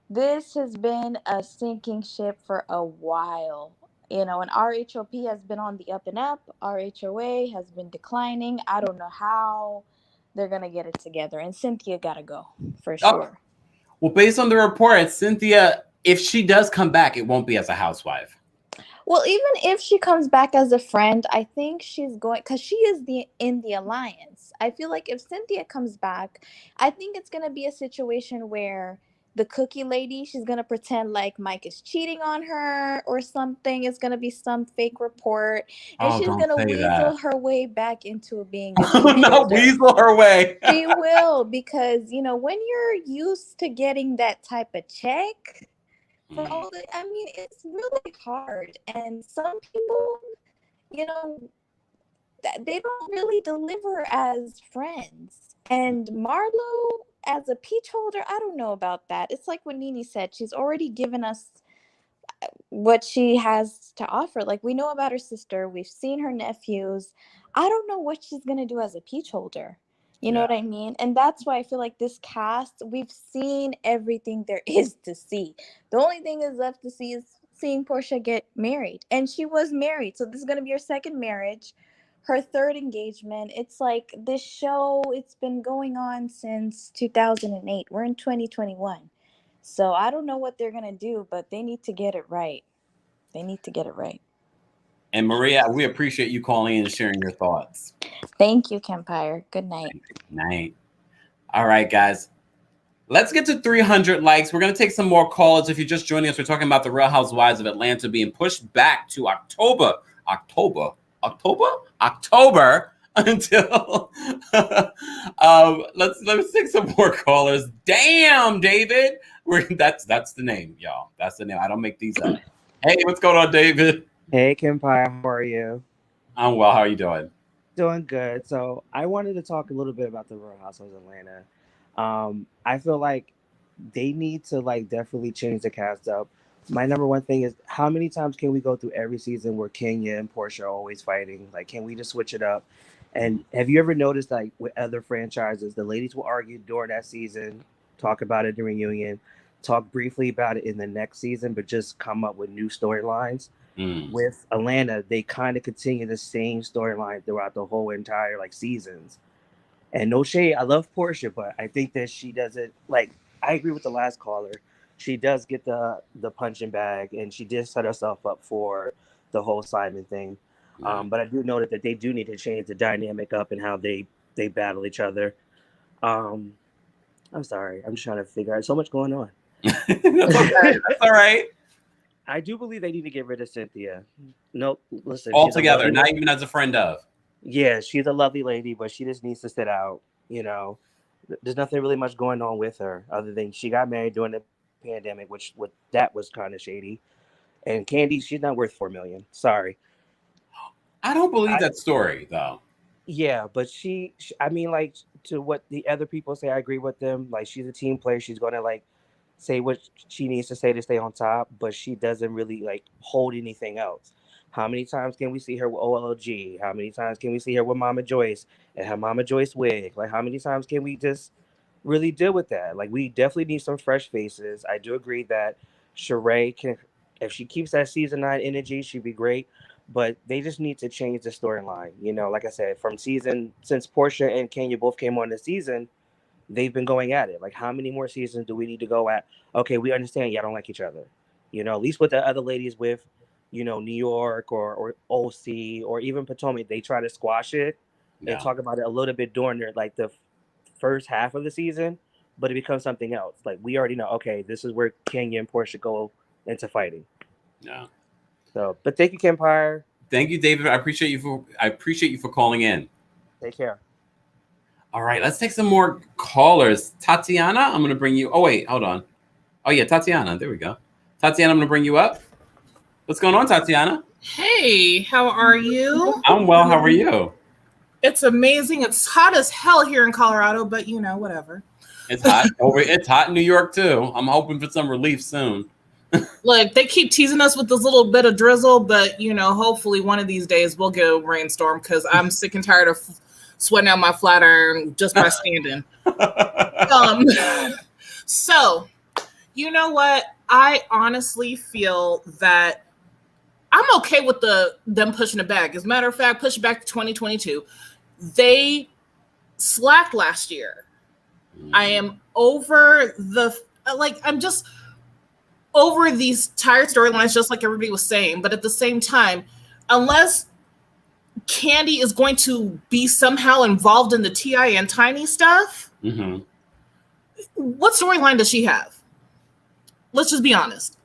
Speaker 6: this has been a sinking ship for a while. You know, and RHOP has been on the up and up. RHOA has been declining. I don't know how they're going to get it together. And Cynthia got to go for sure.
Speaker 1: Well, based on the report, Cynthia, if she does come back, it won't be as a housewife.
Speaker 6: Well, even if she comes back as a friend, I think she's going because she is in the alliance. I feel like if Cynthia comes back, I think it's gonna be a situation where the cookie lady, she's gonna pretend like Mike is cheating on her or something. It's gonna be some fake report, and she's
Speaker 1: Don't
Speaker 6: gonna
Speaker 1: say
Speaker 6: weasel
Speaker 1: that.
Speaker 6: her way back into being a tea
Speaker 1: Not
Speaker 6: holder.
Speaker 1: weasel her way.
Speaker 6: She will, because you know when you're used to getting that type of check for all the, I mean, it's really hard. And some people, you know, they don't really deliver as friends. And Marlo as a peach holder, I don't know about that. It's like what Nini said, she's already given us what she has to offer. Like, we know about her sister, we've seen her nephews. I don't know what she's going to do as a peach holder. You know what I mean? And that's why I feel like this cast, we've seen everything there is to see. The only thing is left to see is seeing Portia get married. And she was married. So this is going to be her second marriage, her third engagement. It's like this show, it's been going on since 2008. We're in 2021. So I don't know what they're going to do, but they need to get it right. They need to get it right.
Speaker 1: And Maria, we appreciate you calling in and sharing your thoughts.
Speaker 6: Thank you, Kempire. Good night.
Speaker 1: Night. All right, guys. Let's get to 300 likes. We're going to take some more calls. If you're just joining us, we're talking about the Real Housewives of Atlanta being pushed back to October until let's take some more callers. Damn, David. That's the name, y'all. That's the name. I don't make these up. Hey, what's going on, David?
Speaker 7: Hey, Kempire, how are you?
Speaker 1: I'm well. How are you doing?
Speaker 7: Doing good. So I wanted to talk a little bit about the Real Housewives of Atlanta. I feel like they need to definitely change the cast up. My number one thing is, how many times can we go through every season where Kenya and Portia are always fighting? Like, can we just switch it up? And have you ever noticed, like, with other franchises, the ladies will argue during that season, talk about it during reunion, talk briefly about it in the next season, but just come up with new storylines. With Atlanta, they kind of continue the same storyline throughout the whole entire seasons. And no shade, I love Portia, but I think that she doesn't I agree with the last caller. She does get the punching bag, and she did set herself up for the whole Simon thing. But I do know that they do need to change the dynamic up and how they battle each other. I'm sorry, I'm just trying to figure out so much going on.
Speaker 1: That's okay. That's all right.
Speaker 7: I do believe they need to get rid of Cynthia. Nope, listen.
Speaker 1: Altogether, not even as a friend of.
Speaker 7: Yeah, she's a lovely lady, but she just needs to sit out. You know, there's nothing really much going on with her other than she got married during the pandemic, which that was kind of shady. And Candy, she's not worth $4 million. Sorry.
Speaker 1: I don't believe that story though.
Speaker 7: Yeah, but she I mean, to what the other people say, I agree with them. Like, she's a team player. She's gonna say what she needs to say to stay on top, but she doesn't really hold anything else. How many times can we see her with OLG? How many times can we see her with Mama Joyce and her Mama Joyce wig? How many times can we just really deal with that? We definitely need some fresh faces. I do agree that Sheree can, if she keeps that season 9 energy, she'd be great. But they just need to change the storyline. Like I said, since Portia and Kenya both came on the season, they've been going at it. How many more seasons do we need to go at? Okay, we understand y'all don't like each other. At least with the other ladies with, New York or OC or even Potomac, they try to squash it and talk about it a little bit during their the first half of the season. but it becomes something else. Like we already know, okay, this is where Kenya and Portia go into fighting.
Speaker 1: Yeah.
Speaker 7: So, but thank you, Kempire.
Speaker 1: Thank you, David. I appreciate you for calling in.
Speaker 7: Take care.
Speaker 1: All right, let's take some more callers. Tatiana, I'm going to bring you. Oh, wait, hold on. Oh, yeah, Tatiana. There we go. Tatiana, I'm going to bring you up. What's going on, Tatiana?
Speaker 8: Hey, how are you?
Speaker 1: I'm well. How are you?
Speaker 8: It's amazing. It's hot as hell here in Colorado, but whatever.
Speaker 1: It's hot. It's hot in New York, too. I'm hoping for some relief soon.
Speaker 8: Look, they keep teasing us with this little bit of drizzle, but, hopefully one of these days we'll get a rainstorm because I'm sick and tired of sweating out my flat iron just by standing. So, you know what? I honestly feel that I'm okay with them pushing it back. As a matter of fact, push it back to 2022. They slacked last year. I am over I'm just over these tired storylines, just like everybody was saying. But at the same time, unless Candy is going to be somehow involved in the T.I. and Tiny stuff, what storyline does she have? Let's just be honest.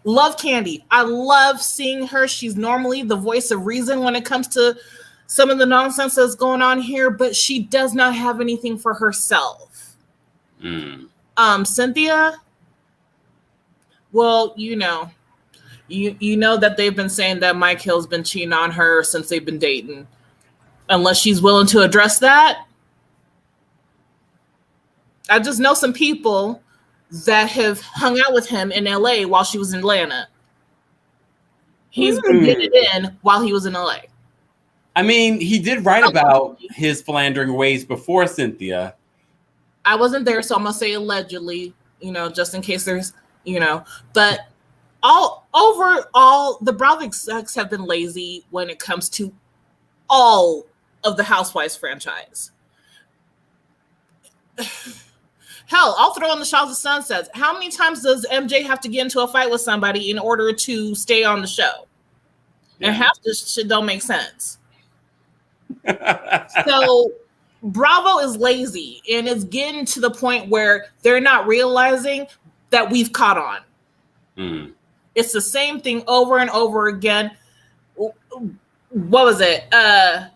Speaker 8: Love Candy. I love seeing her. She's normally the voice of reason when it comes to some of the nonsense that's going on here, but she does not have anything for herself. Cynthia, well, you know that they've been saying that Mike Hill's been cheating on her since they've been dating. Unless she's willing to address that. I just know some people that have hung out with him in LA while she was in Atlanta. He's been getting it in while he was in LA.
Speaker 1: I mean, he did write about his philandering ways before Cynthia.
Speaker 8: I wasn't there, so I'm going to say allegedly, just in case there's, but overall, the Bravo execs have been lazy when it comes to all of the Housewives franchise. Hell, I'll throw in the Shaw's of Sunsets. How many times does MJ have to get into a fight with somebody in order to stay on the show? Yeah. And half this shit don't make sense. So Bravo is lazy, and it's getting to the point where they're not realizing that we've caught on. It's the same thing over and over again. What was it? I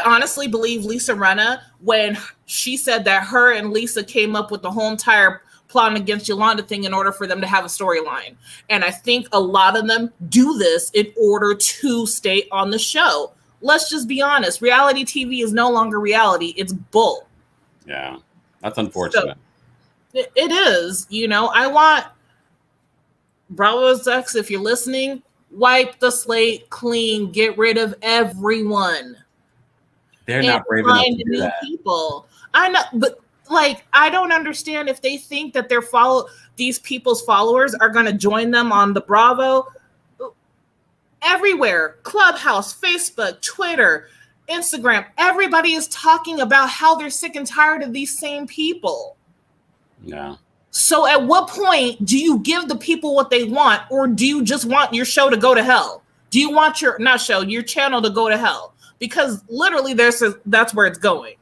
Speaker 8: honestly believe Lisa Rinna when she said that her and Lisa came up with the whole entire plot against Yolanda thing in order for them to have a storyline. And I think a lot of them do this in order to stay on the show. Let's just be honest. Reality TV is no longer reality. It's bull.
Speaker 1: Yeah, that's unfortunate.
Speaker 8: So, it is. I want Bravo execs, if you're listening, wipe the slate clean. Get rid of everyone.
Speaker 1: They're not brave enough to do that.
Speaker 8: People. I know, but I don't understand if they think that these people's followers are going to join them on the Bravo. Everywhere, Clubhouse, Facebook, Twitter, Instagram, everybody is talking about how they're sick and tired of these same people.
Speaker 1: Yeah.
Speaker 8: So at what point do you give the people what they want, or do you just want your show to go to hell? Do you want your channel to go to hell? Because literally that's where it's going.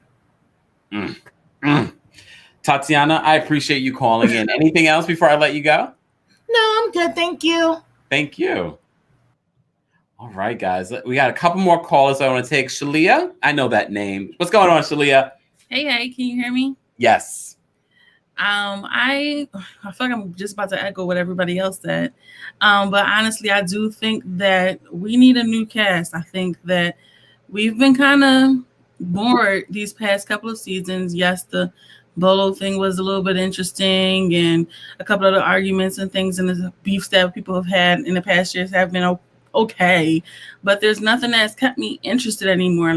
Speaker 1: Tatiana, I appreciate you calling in. Anything else before I let you go?
Speaker 8: No, I'm good. Thank you.
Speaker 1: Thank you. All right, guys. We got a couple more callers I want to take. Shalia, I know that name. What's going on, Shalia?
Speaker 9: Hey, can you hear me?
Speaker 1: Yes.
Speaker 9: I feel like I'm just about to echo what everybody else said. But honestly, I do think that we need a new cast. I think that we've been kind of bored these past couple of seasons. Yes, the Bolo thing was a little bit interesting, and a couple of the arguments and things and the beefs that people have had in the past years have been okay. But there's nothing that's kept me interested anymore.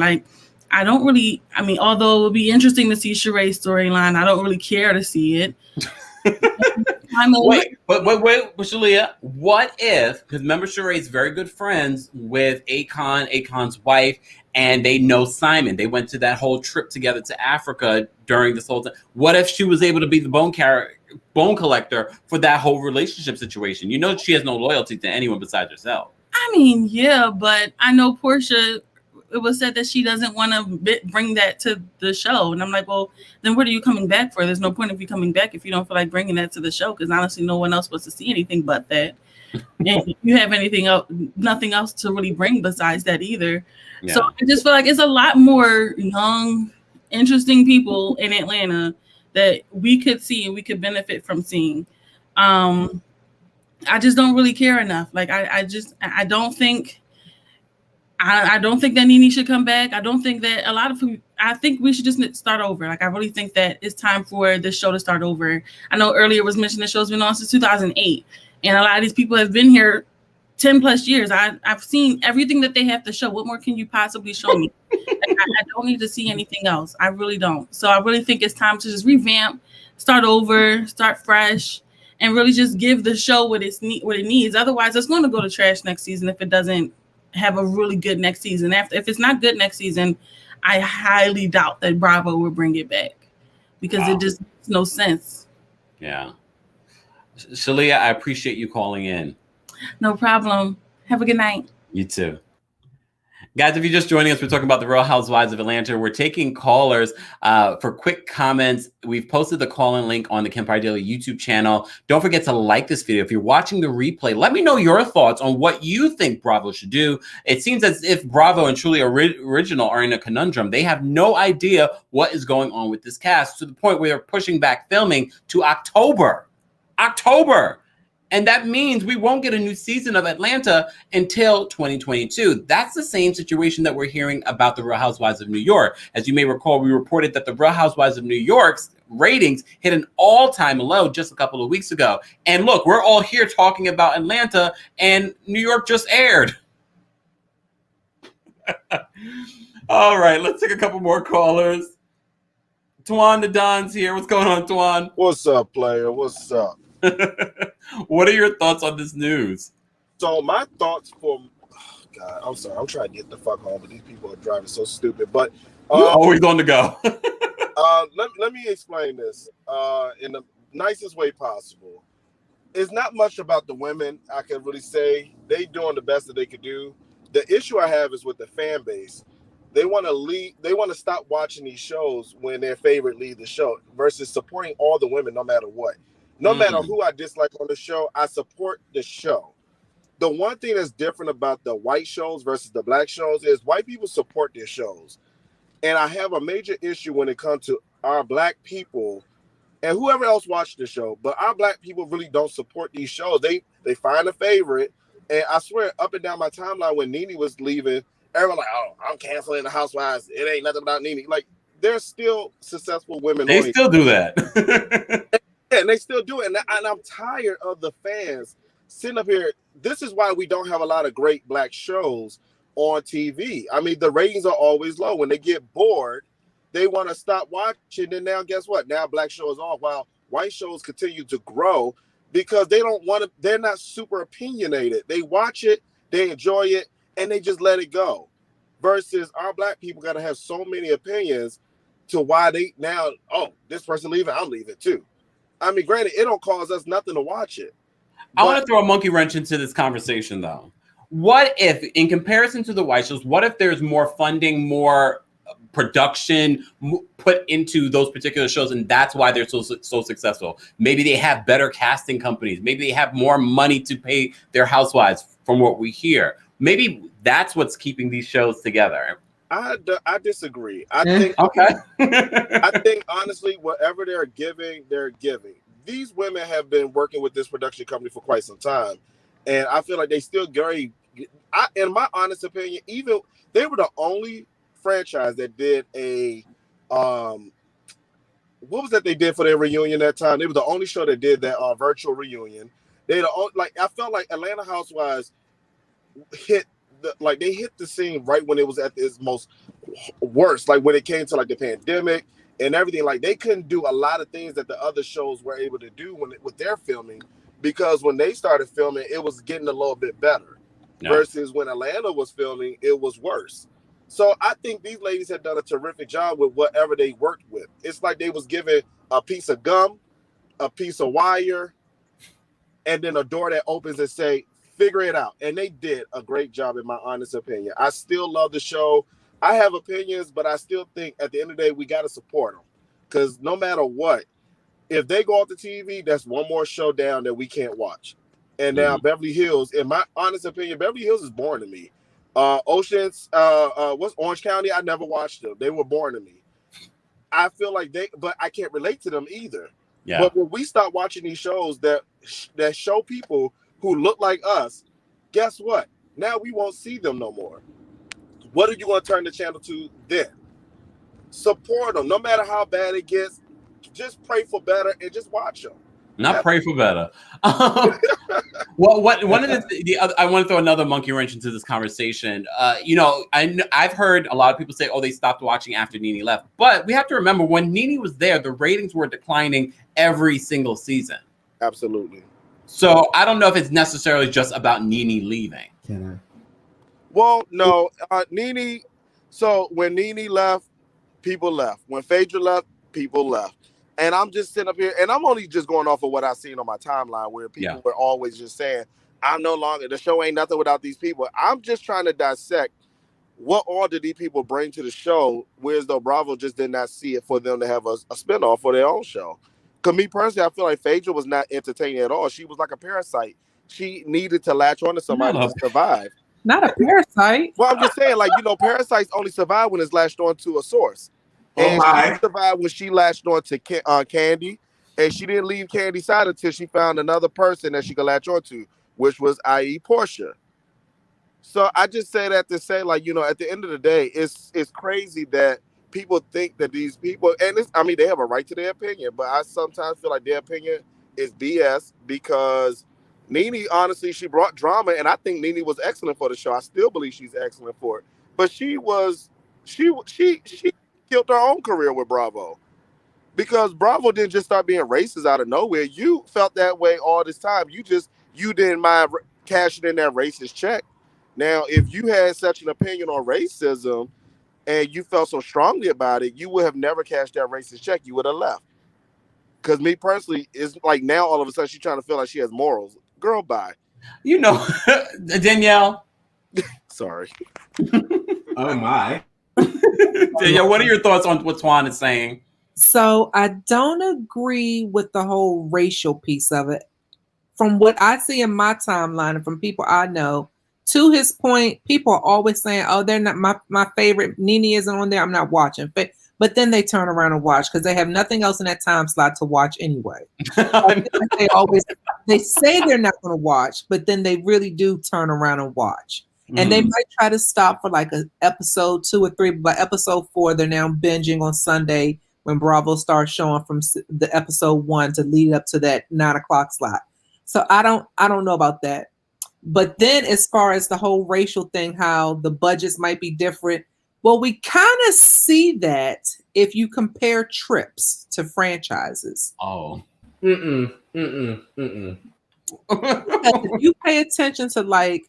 Speaker 9: Although it would be interesting to see Sheree's storyline, I don't really care to see it.
Speaker 1: Wait, Shalia, what if, because remember Sheree's very good friends with Akon's wife, and they know Simon. They went to that whole trip together to Africa during this whole time. What if she was able to be the bone collector for that whole relationship situation? She has no loyalty to anyone besides herself.
Speaker 9: Yeah, but I know Portia it was said that she doesn't want to bring that to the show. And I'm like, well, then what are you coming back for? There's no point of you coming back if you don't feel like bringing that to the show, because honestly, no one else wants to see anything but that. And you have anything else, nothing else to really bring besides that either. Yeah. So I just feel like it's a lot more young, interesting people in Atlanta that we could see and we could benefit from seeing. I just don't really care enough. Like I don't think that Nene should come back. I don't think that I think we should just start over. Like I really think that it's time for this show to start over. I know earlier was mentioned the show's been on since 2008, and a lot of these people have been here 10 plus years. I've seen everything that they have to show. What more can you possibly show me? I don't need to see anything else. I really don't. So I really think it's time to just revamp, start over, start fresh, and really just give the show what it needs. Otherwise, it's going to go to trash next season if it doesn't have a really good next season. If it's not good next season, I highly doubt that Bravo will bring it back, because it just makes no sense.
Speaker 1: Yeah. Shalia, I appreciate you calling in.
Speaker 9: No problem. Have a good night.
Speaker 1: You too. Guys, if you're just joining us, we're talking about the Real Housewives of Atlanta. We're taking callers for quick comments. We've posted the call-in link on the Kempire Daily YouTube channel. Don't forget to like this video. If you're watching the replay, let me know your thoughts on what you think Bravo should do. It seems as if Bravo and Truly Original are in a conundrum. They have no idea what is going on with this cast, to the point where they're pushing back filming to October. And that means we won't get a new season of Atlanta until 2022. That's the same situation that we're hearing about the Real Housewives of New York. As you may recall, we reported that the Real Housewives of New York's ratings hit an all-time low just a couple of weeks ago. And look, we're all here talking about Atlanta, and New York just aired. All right, let's take a couple more callers. Tuan the Don's here. What's going on, Tuan?
Speaker 10: What's up, player? What's up?
Speaker 1: What are your thoughts on this news?
Speaker 10: So my thoughts God, I'm sorry. I'm trying to get the fuck home, but these people are driving so stupid. But
Speaker 1: you're always on the go.
Speaker 10: let me explain this in the nicest way possible. It's not much about the women. I can really say they doing the best that they could do. The issue I have is with the fan base. They want to leave. They want to stop watching these shows when their favorite lead the show versus supporting all the women, no matter what. No matter who I dislike on the show, I support the show. The one thing that's different about the white shows versus the black shows is white people support their shows. And I have a major issue when it comes to our black people and whoever else watched the show, but our black people really don't support these shows. They find a favorite. And I swear, up and down my timeline when Nene was leaving, everyone like, oh, I'm canceling the Housewives. It ain't nothing about Nene. Like, there's still successful women.
Speaker 1: They still do that.
Speaker 10: Yeah, and they still do it. And I'm tired of the fans sitting up here. This is why we don't have a lot of great black shows on TV. I mean, the ratings are always low. When they get bored, they want to stop watching. And now, guess what? Now black shows on while white shows continue to grow because they don't want to. They're not super opinionated. They watch it, they enjoy it, and they just let it go. Versus our black people got to have so many opinions to why they now, oh, this person leaving, I'm leaving too. I mean, granted, it don't cause us nothing to watch it.
Speaker 1: I want to throw a monkey wrench into this conversation, though. What if, in comparison to the white shows, what if there's more funding, more production put into those particular shows, and that's why they're so successful? Maybe they have better casting companies. Maybe they have more money to pay their housewives, from what we hear. Maybe that's what's keeping these shows together.
Speaker 10: I disagree. I think I think honestly, whatever they're giving. These women have been working with this production company for quite some time, and I feel like they still in my honest opinion, even they were the only franchise that did a what was that they did for their reunion that time? They were the only show that did that virtual reunion. They the only, like I felt like Atlanta Housewives hit the scene right when it was at its most worst, like when it came to like the pandemic and everything. Like they couldn't do a lot of things that the other shows were able to do with their filming, because when they started filming, it was getting a little bit better. No. Versus when Atlanta was filming, it was worse. So I think these ladies had done a terrific job with whatever they worked with. It's like they was given a piece of gum, a piece of wire, and then a door that opens and say, figure it out. And they did a great job, in my honest opinion. I still love the show. I have opinions, but I still think at the end of the day, we got to support them. Because no matter what, if they go off the TV, that's one more show down that we can't watch. And now Beverly Hills, in my honest opinion, Beverly Hills is boring to me. Oceans, what's Orange County? I never watched them. They were boring to me. I feel like but I can't relate to them either. Yeah. But when we start watching these shows that show people who look like us, guess what? Now we won't see them no more. What are you going to turn the channel to then? Support them, no matter how bad it gets. Just pray for better and just watch them.
Speaker 1: Not pray for better. Well, one of the other, I want to throw another monkey wrench into this conversation. I've heard a lot of people say, "Oh, they stopped watching after Nene left," but we have to remember when Nene was there, the ratings were declining every single season.
Speaker 10: Absolutely.
Speaker 1: So I don't know if it's necessarily just about Nene leaving.
Speaker 2: Can I?
Speaker 10: Well, no, Nene. So when Nene left, people left. When Phaedra left, people left. And I'm just sitting up here, and I'm only just going off of what I've seen on my timeline, where people were always just saying, "I'm no longer the show ain't nothing without these people." I'm just trying to dissect what all did these people bring to the show, whereas though Bravo just did not see it for them to have a spinoff for their own show. Because me personally, I feel like Phaedra was not entertaining at all. She was like a parasite. She needed to latch on to somebody to survive.
Speaker 3: Not a parasite.
Speaker 10: Well, I'm just saying, parasites only survive when it's latched onto a source. And she survived when she latched on to Candy, and she didn't leave Candy's side until she found another person that she could latch onto, which was i.e. Portia. So I just say that to say, at the end of the day, it's crazy that people think that these people, and they have a right to their opinion, but I sometimes feel like their opinion is BS because Nene, honestly, she brought drama, and I think Nene was excellent for the show. I still believe she's excellent for it, but she killed her own career with Bravo because Bravo didn't just start being racist out of nowhere. You felt that way all this time. You didn't mind cashing in that racist check. Now, if you had such an opinion on racism and you felt so strongly about it, you would have never cashed that racist check. You would have left. Because me personally, it's like now all of a sudden she's trying to feel like she has morals. Girl, bye.
Speaker 1: Danielle.
Speaker 10: Sorry.
Speaker 2: Oh my.
Speaker 1: Danielle, what are your thoughts on what Twan is saying?
Speaker 3: So I don't agree with the whole racial piece of it. From what I see in my timeline and from people I know, to his point, people are always saying, "Oh, they're not my favorite. Nene isn't on there. I'm not watching." But then they turn around and watch because they have nothing else in that time slot to watch anyway. They say they're not going to watch, but then they really do turn around and watch. And they might try to stop for like an episode 2 or 3, but by episode 4, they're now binging on Sunday when Bravo starts showing from the episode 1 to lead up to that 9 o'clock slot. So I don't know about that. But then as far as the whole racial thing, how the budgets might be different, well, we kind of see that if you compare trips to franchises.
Speaker 1: Oh.
Speaker 3: If you pay attention to like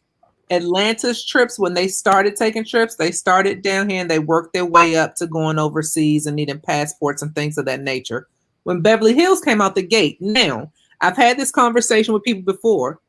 Speaker 3: Atlanta's trips, when they started taking trips, they started down here and they worked their way up to going overseas and needing passports and things of that nature. When Beverly Hills came out the gate, now I've had this conversation with people before.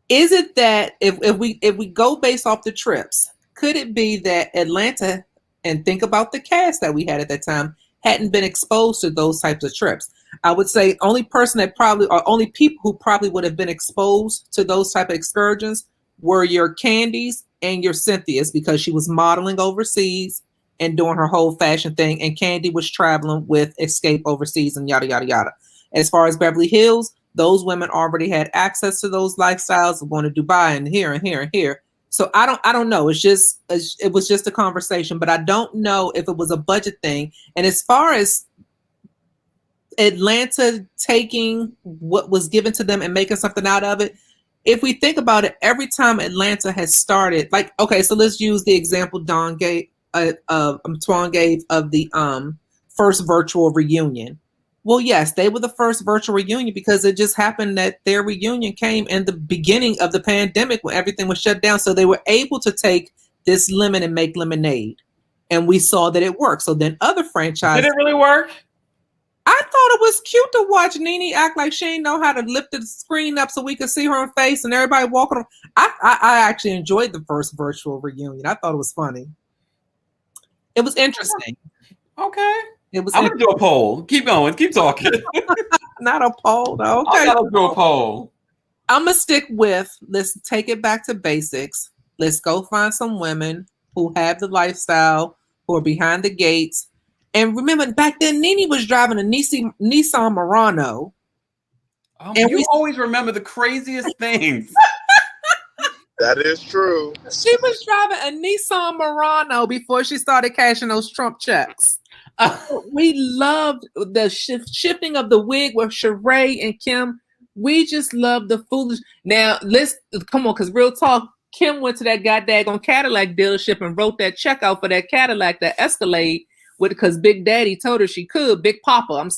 Speaker 3: Is it that if we go based off the trips, could it be that Atlanta, and think about the cast that we had at that time, hadn't been exposed to those types of trips? I would say only people who probably would have been exposed to those type of excursions were your Candies and your Cynthias, because she was modeling overseas and doing her whole fashion thing, and Candy was traveling with Escape overseas and yada yada yada. As far as Beverly Hills, those women already had access to those lifestyles of going to Dubai and here and here and here. So I don't know. It was just a conversation, but I don't know if it was a budget thing. And as far as Atlanta taking what was given to them and making something out of it, if we think about it, every time Atlanta has started, like, okay, so let's use the example Twan gave of the first virtual reunion. Well, yes, they were the first virtual reunion because it just happened that their reunion came in the beginning of the pandemic when everything was shut down. So they were able to take this lemon and make lemonade. And we saw that it worked. So then other franchises.
Speaker 1: Did it really work?
Speaker 3: I thought it was cute to watch Nene act like she didn't know how to lift the screen up so we could see her face and everybody walking. I actually enjoyed the first virtual reunion. I thought it was funny. It was interesting.
Speaker 1: Okay.
Speaker 3: It was.
Speaker 1: I'm gonna do a poll. Keep going. Keep talking.
Speaker 3: Not a poll, though. Okay.
Speaker 1: I gotta do a poll.
Speaker 3: I'm gonna stick with. Let's take it back to basics. Let's go find some women who have the lifestyle, who are behind the gates. And remember, back then, Nene was driving a Nissan Murano.
Speaker 1: And you always remember the craziest things.
Speaker 10: That is true.
Speaker 3: She was driving a Nissan Murano before she started cashing those Trump checks. We loved the shifting of the wig with Sheree and Kim. We just love the foolish. Now, let's come on, because real talk, Kim went to that goddamn Cadillac dealership and wrote that check out for that Cadillac, that Escalade, because Big Daddy told her she could. Big Papa.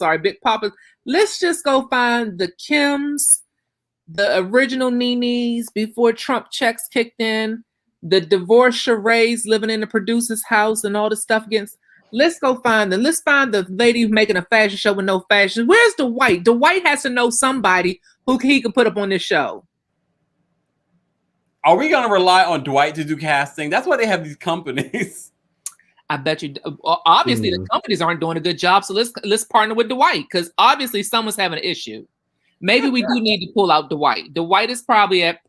Speaker 3: Let's just go find the Kims, the original Nenes before Trump checks kicked in, the divorced Sherees living in the producer's house and all the stuff against. Let's go find them. Let's find the lady making a fashion show with no fashion. Where's Dwight? Dwight has to know somebody who he can put up on this show.
Speaker 1: Are we going to rely on Dwight to do casting? That's why they have these companies.
Speaker 3: I bet you. Obviously, the companies aren't doing a good job. So let's partner with Dwight, because obviously someone's having an issue. Maybe we do need to pull out Dwight. Dwight is probably at.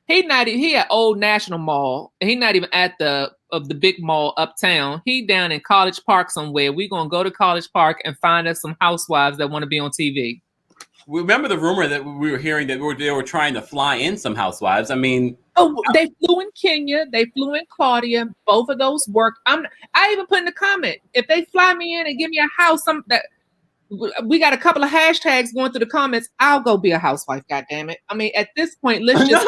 Speaker 3: He at Old National Mall. He's not even at the big mall uptown. He down in College Park somewhere. We're gonna go to College Park and find us some housewives that want to be on TV.
Speaker 1: Remember the rumor that we were hearing that they were trying to fly in some housewives. I mean,
Speaker 3: they flew in Kenya. They flew in Claudia. Both of those worked. I even put in the comment, if they fly me in and give me a house, we got a couple of hashtags going through the comments. I'll go be a housewife. God damn it! I mean, at this point, let's just.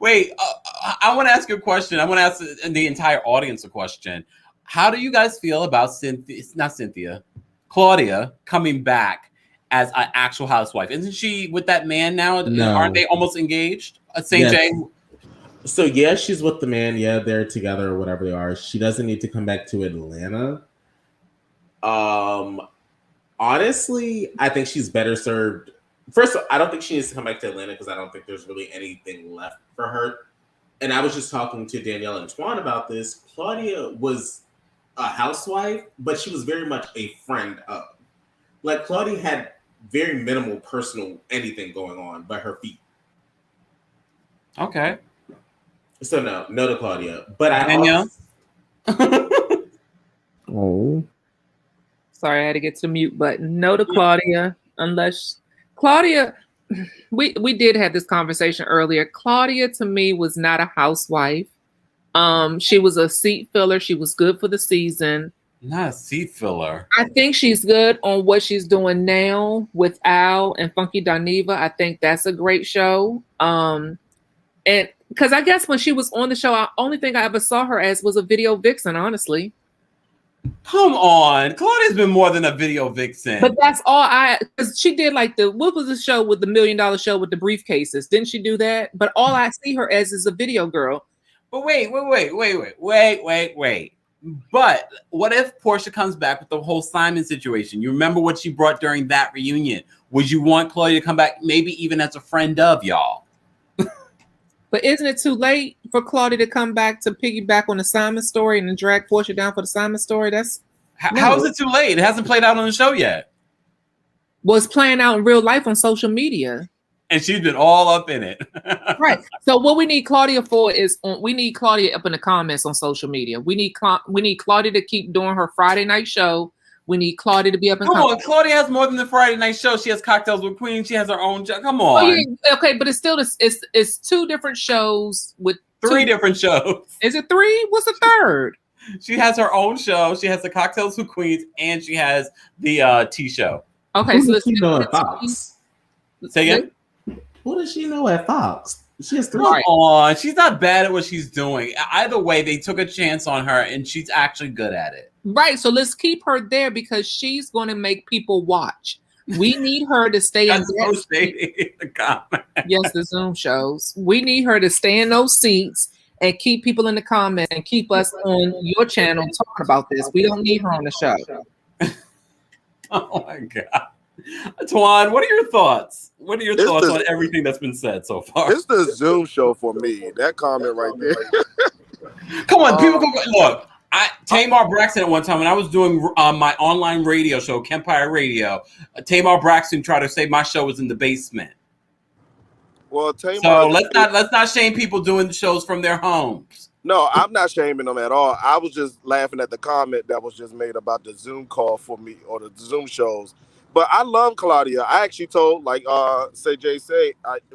Speaker 1: Wait, I want to ask you a question. I want to ask the entire audience a question. How do you guys feel about Claudia coming back as an actual housewife? Isn't she with that man now?
Speaker 2: No.
Speaker 1: Aren't they almost engaged? St. J.
Speaker 2: So yeah, she's with the man. Yeah, they're together or whatever they are. She doesn't need to come back to Atlanta. Honestly, I think she's better served. First, I don't think she needs to come back to Atlanta because I don't think there's really anything left for her. And I was just talking to Danielle and Twan about this. Claudia was a housewife, but she was very much a friend of. Like, Claudia had very minimal personal anything going on but her feet.
Speaker 1: Okay.
Speaker 2: So no to Claudia. But
Speaker 1: Danielle?
Speaker 2: Oh.
Speaker 3: Sorry, I had to get to the mute button. No to Claudia, unless Claudia, we did have this conversation earlier. Claudia, to me, was not a housewife. She was a seat filler. She was good for the season.
Speaker 1: Not a seat filler.
Speaker 3: I think she's good on what she's doing now with Al and Funky Dineva. I think that's a great show. And because I guess when she was on the show, the only thing I ever saw her as was a video vixen, honestly.
Speaker 1: Come on, Claudia's been more than a video vixen.
Speaker 3: But that's all because she did like what was the show with the $1 million show with the briefcases? Didn't she do that? But all I see her as is a video girl.
Speaker 1: But wait. But what if Portia comes back with the whole Simon situation? You remember what she brought during that reunion? Would you want Claudia to come back, maybe even as a friend of y'all?
Speaker 3: But isn't it too late for Claudia to come back to piggyback on the Simon story and then drag Portia down for the Simon story?
Speaker 1: How is it too late? It hasn't played out on the show yet.
Speaker 3: Well, it's playing out in real life on social media.
Speaker 1: And she's been all up in it.
Speaker 3: Right. So what we need Claudia for is we need Claudia up in the comments on social media. We need Claudia to keep doing her Friday night show. We need Claudia to be up in comments.
Speaker 1: On, Claudia has more than the Friday night show. She has Cocktails with Queen. She has her own show. Come on.
Speaker 3: Oh, yeah. Okay, but it's still it's two different shows with
Speaker 1: three different shows.
Speaker 3: Is it three? What's the third?
Speaker 1: She has her own show. She has the Cocktails with Queens, and she has the tea show.
Speaker 3: Okay,
Speaker 2: so let's know at Fox.
Speaker 1: Say again.
Speaker 2: Who does she know at Fox? She has
Speaker 1: Come on, she's not bad at what she's doing. Either way, they took a chance on her, and she's actually good at it.
Speaker 3: Right, so let's keep her there because she's going to make people watch. We need her to stay in
Speaker 1: the comments.
Speaker 3: Yes, the Zoom shows. We need her to stay in those seats and keep people in the comments and keep us on your channel talking about this. We don't need her on the show.
Speaker 1: Oh my God. Twan, what are your thoughts? What are your thoughts on everything that's been said so far?
Speaker 10: It's the Zoom show for me. That comment right there.
Speaker 1: Come on, people can look. Tamar Braxton at one time when I was doing my online radio show, Kempire Radio, Tamar Braxton tried to say my show was in the basement.
Speaker 10: Well, Tamar.
Speaker 1: So let's not shame people doing shows from their homes.
Speaker 10: No, I'm not shaming them at all. I was just laughing at the comment that was just made about the Zoom call for me or the Zoom shows. But I love Claudia. I actually told, like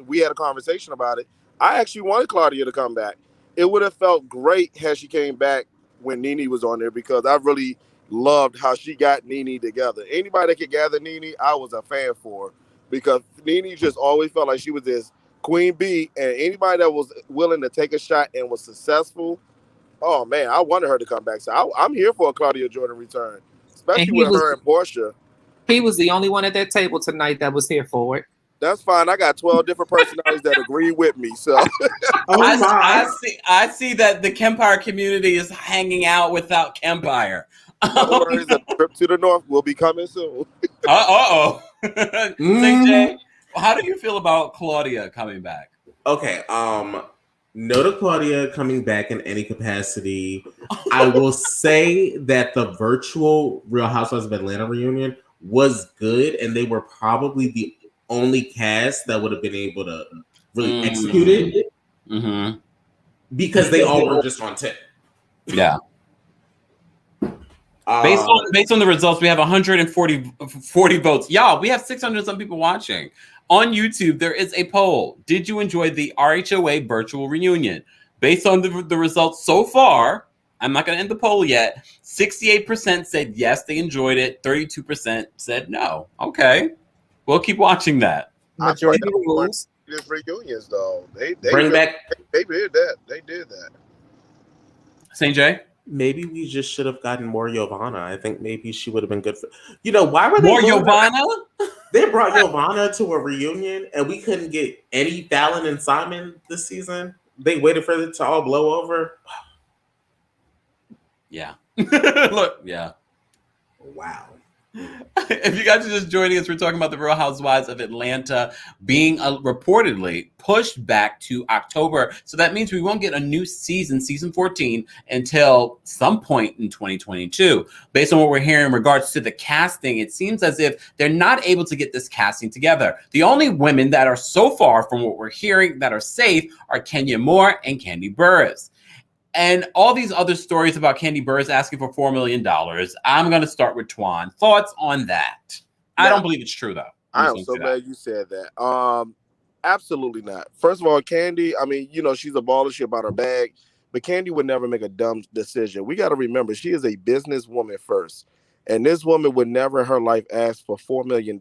Speaker 10: we had a conversation about it. I actually wanted Claudia to come back. It would have felt great had she came back when Nene was on there, because I really loved how she got Nene together. Anybody that could gather Nene, I was a fan for, because Nene just always felt like she was this Queen Bee, and anybody that was willing to take a shot and was successful, oh man, I wanted her to come back. So I'm here for a Claudia Jordan return, especially with her and Portia.
Speaker 3: He was the only one at that table tonight that was here for it.
Speaker 10: That's fine. I got 12 different personalities that agree with me. So
Speaker 1: I see that the Kempire community is hanging out without Kempire.
Speaker 10: No worries, a trip to the north will be coming soon.
Speaker 1: CJ, how do you feel about Claudia coming back?
Speaker 2: Okay, no to Claudia coming back in any capacity. I will say that the virtual Real Housewives of Atlanta reunion was good, and they were probably the only cast that would have been able to really execute it, because they all were just on tip.
Speaker 1: Yeah. Based on the results, we have 140 votes. Y'all, we have 600 some people watching. On YouTube, there is a poll. Did you enjoy the RHOA virtual reunion? Based on the results so far, I'm not going to end the poll yet. 68% said yes, they enjoyed it. 32% said no. Okay. We'll keep watching that.
Speaker 3: Majority rules.
Speaker 10: These reunions, though. They
Speaker 2: bring back.
Speaker 10: They did that. They did that.
Speaker 1: St. J?
Speaker 2: Maybe we just should have gotten more Giovanna. I think maybe she would have been good for. Why were they
Speaker 1: more Giovanna?
Speaker 2: They brought Giovanna to a reunion, and we couldn't get any Fallon and Simon this season. They waited for it to all blow over.
Speaker 1: Yeah. Look, yeah.
Speaker 2: Wow.
Speaker 1: If you guys are just joining us, we're talking about the Real Housewives of Atlanta being reportedly pushed back to October. So that means we won't get a new season 14, until some point in 2022. Based on what we're hearing in regards to the casting, it seems as if they're not able to get this casting together. The only women that are so far from what we're hearing that are safe are Kenya Moore and Kandi Burruss. And all these other stories about Kandi Burruss asking for $4 million. I'm going to start with Twan. Thoughts on that? I don't believe it's true, though.
Speaker 10: I am so glad you said that. Absolutely not. First of all, Kandi, I mean, she's a baller. She about her bag. But Kandi would never make a dumb decision. We got to remember, she is a businesswoman first. And this woman would never in her life ask for $4 million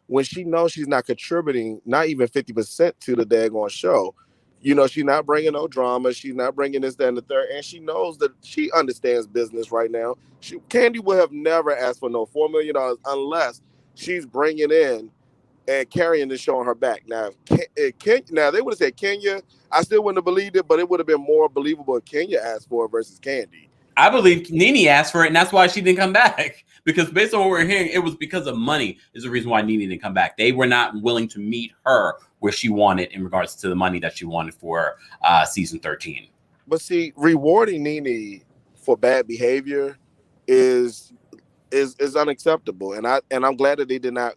Speaker 10: when she knows she's not contributing, not even 50% to the daggone show. She's not bringing no drama. She's not bringing this, that, and the third. And she knows that she understands business right now. Kandi would have never asked for no $4 million unless she's bringing in and carrying the show on her back. Now, now they would have said Kenya. I still wouldn't have believed it, but it would have been more believable if Kenya asked for it versus Kandi.
Speaker 1: I believe Nene asked for it, and that's why she didn't come back. Because based on what we're hearing, it was because of money is the reason why Nene didn't come back. They were not willing to meet her where she wanted in regards to the money that she wanted for season 13.
Speaker 10: But see, rewarding Nene for bad behavior is unacceptable, and I'm glad that they did not,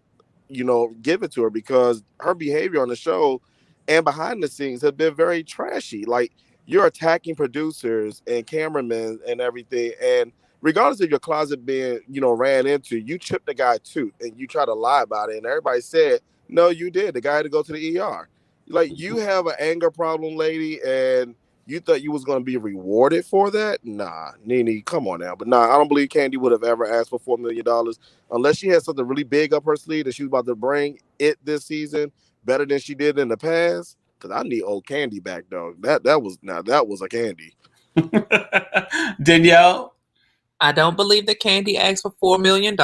Speaker 10: give it to her, because her behavior on the show and behind the scenes have been very trashy. Like, you're attacking producers and cameramen and everything, and regardless of your closet being, ran into, you chipped the guy tooth and you try to lie about it, and everybody said, no, you did. The guy had to go to the ER. Like, you have an anger problem, lady, and you thought you was going to be rewarded for that? Nah, Nene, come on now. But nah, I don't believe Kandi would have ever asked for $4 million unless she had something really big up her sleeve that she was about to bring it this season better than she did in the past. Because I need old Kandi back, though. That was a Kandi.
Speaker 1: Danielle?
Speaker 3: I don't believe that Kandi asked for $4 million.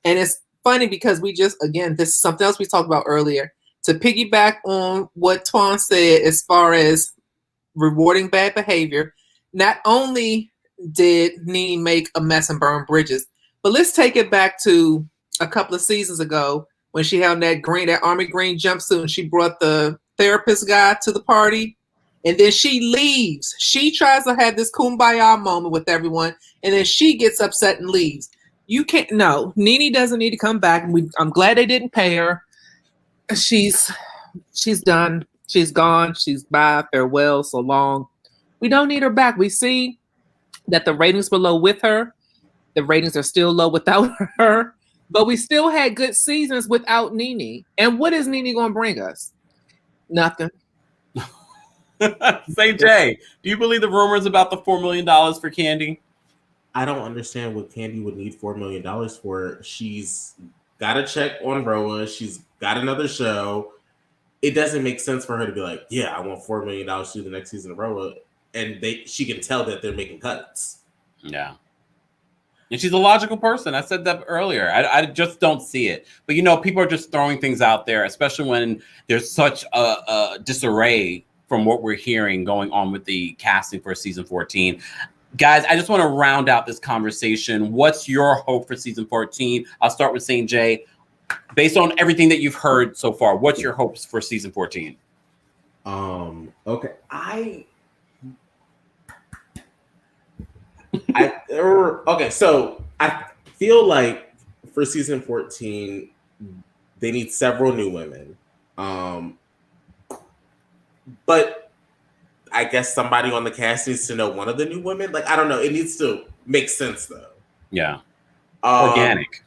Speaker 3: And it's funny because this is something else we talked about earlier. To piggyback on what Twan said as far as rewarding bad behavior, not only did Nene make a mess and burn bridges, but let's take it back to a couple of seasons ago when she had that army green jumpsuit and she brought the therapist guy to the party. And then she leaves. She tries to have this kumbaya moment with everyone, and then she gets upset and leaves. You can't. No, Nene doesn't need to come back. I'm glad they didn't pay her. She's done. She's gone. She's bye. Farewell. So long. We don't need her back. We see that the ratings were low with her. The ratings are still low without her. But we still had good seasons without Nene. And what is Nene going to bring us? Nothing.
Speaker 1: Say, Jay, do you believe the rumors about the $4 million for Kandi?
Speaker 2: I don't understand what Kandi would need $4 million for. She's got a check on RHOA. She's got another show. It doesn't make sense for her to be like, yeah, I want $4 million to do the next season of RHOA. And she can tell that they're making cuts.
Speaker 1: Yeah. And she's a logical person. I said that earlier. I just don't see it. But, people are just throwing things out there, especially when there's such a disarray from what we're hearing going on with the casting for season 14. Guys, I just want to round out this conversation. What's your hope for season 14? I'll start with St. J. Based on everything that you've heard so far, what's your hopes for season 14?
Speaker 2: Okay. So I feel like for season 14, they need several new women. But I guess somebody on the cast needs to know one of the new women. Like, I don't know. It needs to make sense, though.
Speaker 1: Yeah. Organic.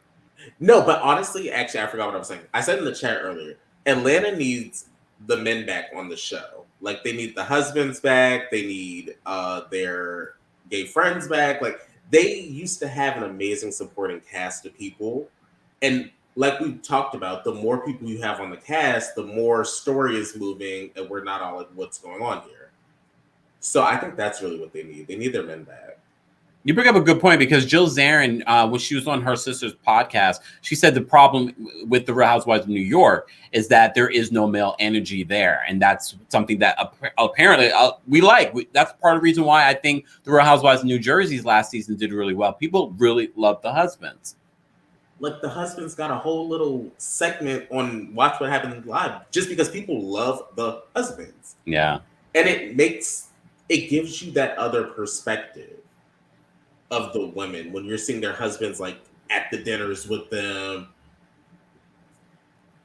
Speaker 2: No, but honestly, actually, I forgot what I was saying. I said in the chat earlier, Atlanta needs the men back on the show. Like, they need the husbands back. They need their gay friends back. Like, they used to have an amazing supporting cast of people. And like we talked about, the more people you have on the cast, the more story is moving, and we're not all like, what's going on here? So I think that's really what they need. They need their men back.
Speaker 1: You bring up a good point, because Jill Zarin, when she was on her sister's podcast, she said the problem with the Real Housewives of New York is that there is no male energy there. And that's something that apparently we like. That's part of the reason why I think the Real Housewives of New Jersey's last season did really well. People really loved the husbands.
Speaker 2: Like, the husbands got a whole little segment on Watch What Happened Live just because people love the husbands.
Speaker 1: Yeah.
Speaker 2: And it gives you that other perspective of the women when you're seeing their husbands like at the dinners with them.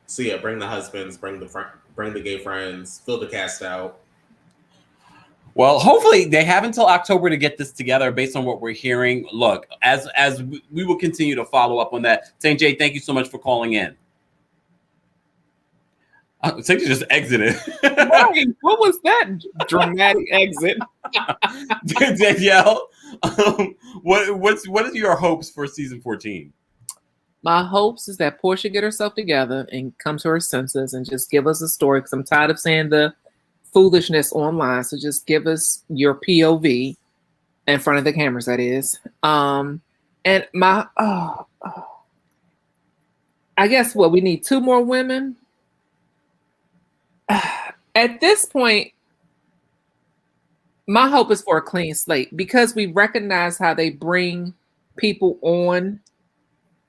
Speaker 2: So yeah, bring the husbands, bring the gay friends, fill the cast out.
Speaker 1: Well, hopefully they have until October to get this together based on what we're hearing. Look, as we will continue to follow up on that. St. J, thank you so much for calling in. St. J just exited.
Speaker 3: What was that dramatic exit?
Speaker 1: Danielle, what are your hopes for season 14?
Speaker 3: My hopes is that Portia get herself together and come to her senses and just give us a story, because I'm tired of saying the foolishness online. So just give us your POV in front of the cameras, that is. And my I guess we need 2 more women. At this point, my hope is for a clean slate, because we recognize how they bring people on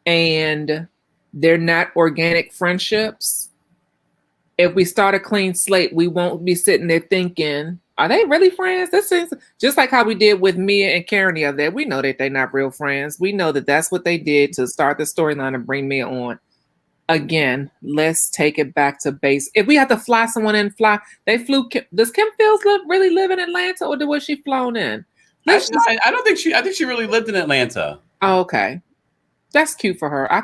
Speaker 3: and they're not organic friendships. If we start a clean slate, we won't be sitting there thinking, are they really friends? This is just like how we did with Mia and Karen the other day. We know that they're not real friends. We know that that's what they did to start the storyline and bring Mia on. Again, let's take it back to base. If we have to fly someone in, they flew. Does Kim Fields really live in Atlanta, or was she flown in?
Speaker 1: I don't think I think she really lived in Atlanta.
Speaker 3: Oh, okay. That's cute for her. I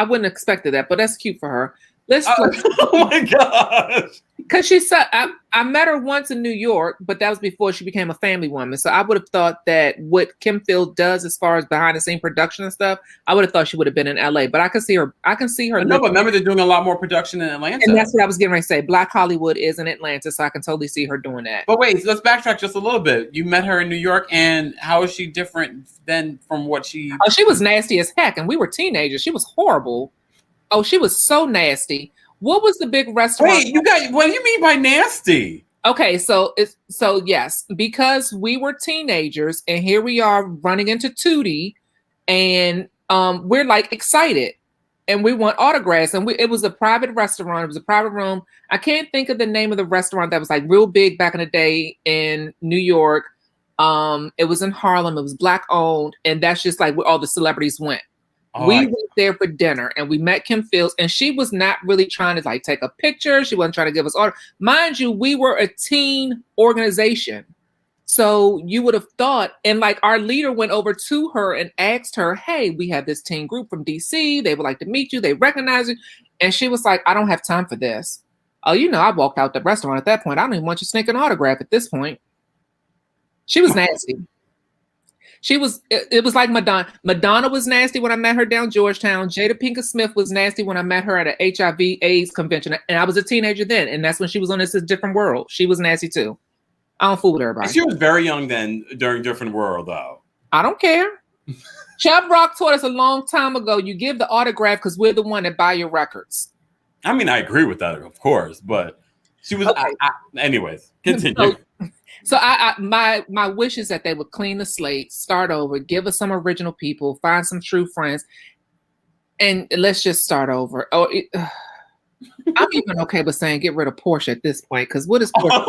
Speaker 3: wouldn't have expected that, but that's cute for her.
Speaker 1: Oh my gosh.
Speaker 3: Because she said, I met her once in New York, but that was before she became a family woman. So I would have thought that what Kim Field does as far as behind the scene production and stuff, I would have thought she would have been in LA. But I can see her.
Speaker 1: No, but remember, they're doing a lot more production in Atlanta.
Speaker 3: And that's what I was getting ready to say. Black Hollywood is in Atlanta, so I can totally see her doing that.
Speaker 1: But wait, let's backtrack just a little bit. You met her in New York, and how is she different than from what she...
Speaker 3: Oh, she was nasty as heck, and we were teenagers. She was horrible. Oh, she was so nasty. What was the big restaurant?
Speaker 1: Wait, what do you mean by nasty?
Speaker 3: Okay, so yes, because we were teenagers, and here we are running into Tootie, and we're like excited. and we want autographs. And it was a private restaurant. It was a private room. I can't think of the name of the restaurant that was like real big back in the day in New York. It was in Harlem. It was Black owned, and that's just like where all the celebrities went. We went there for dinner, and we met Kim Fields, and she was not really trying to like take a picture. She wasn't trying to give us order. Mind you, we were a teen organization. So you would have thought, and like our leader went over to her and asked her, hey, we have this teen group from DC. They would like to meet you. They recognize you. And she was like, I don't have time for this. Oh, you know, I walked out the restaurant at that point. I don't even want you to sneak an autograph at this point. She was nasty. It was like Madonna. Madonna was nasty when I met her down Georgetown. Jada Pinkett Smith was nasty when I met her at an HIV AIDS convention. And I was a teenager then. And that's when she was on This Is Different World. She was nasty too. I don't fool with everybody.
Speaker 1: She was very young then during Different World, though.
Speaker 3: I don't care. Chubb Rock taught us a long time ago, you give the autograph because we're the one that buy your records.
Speaker 1: I mean, I agree with that, of course, but she was...
Speaker 3: Okay.
Speaker 1: Anyways, continue.
Speaker 3: So my wish is that they would clean the slate, start over, give us some original people, find some true friends, and let's just start over. I'm even okay with saying get rid of Portia at this point, because what is Portia?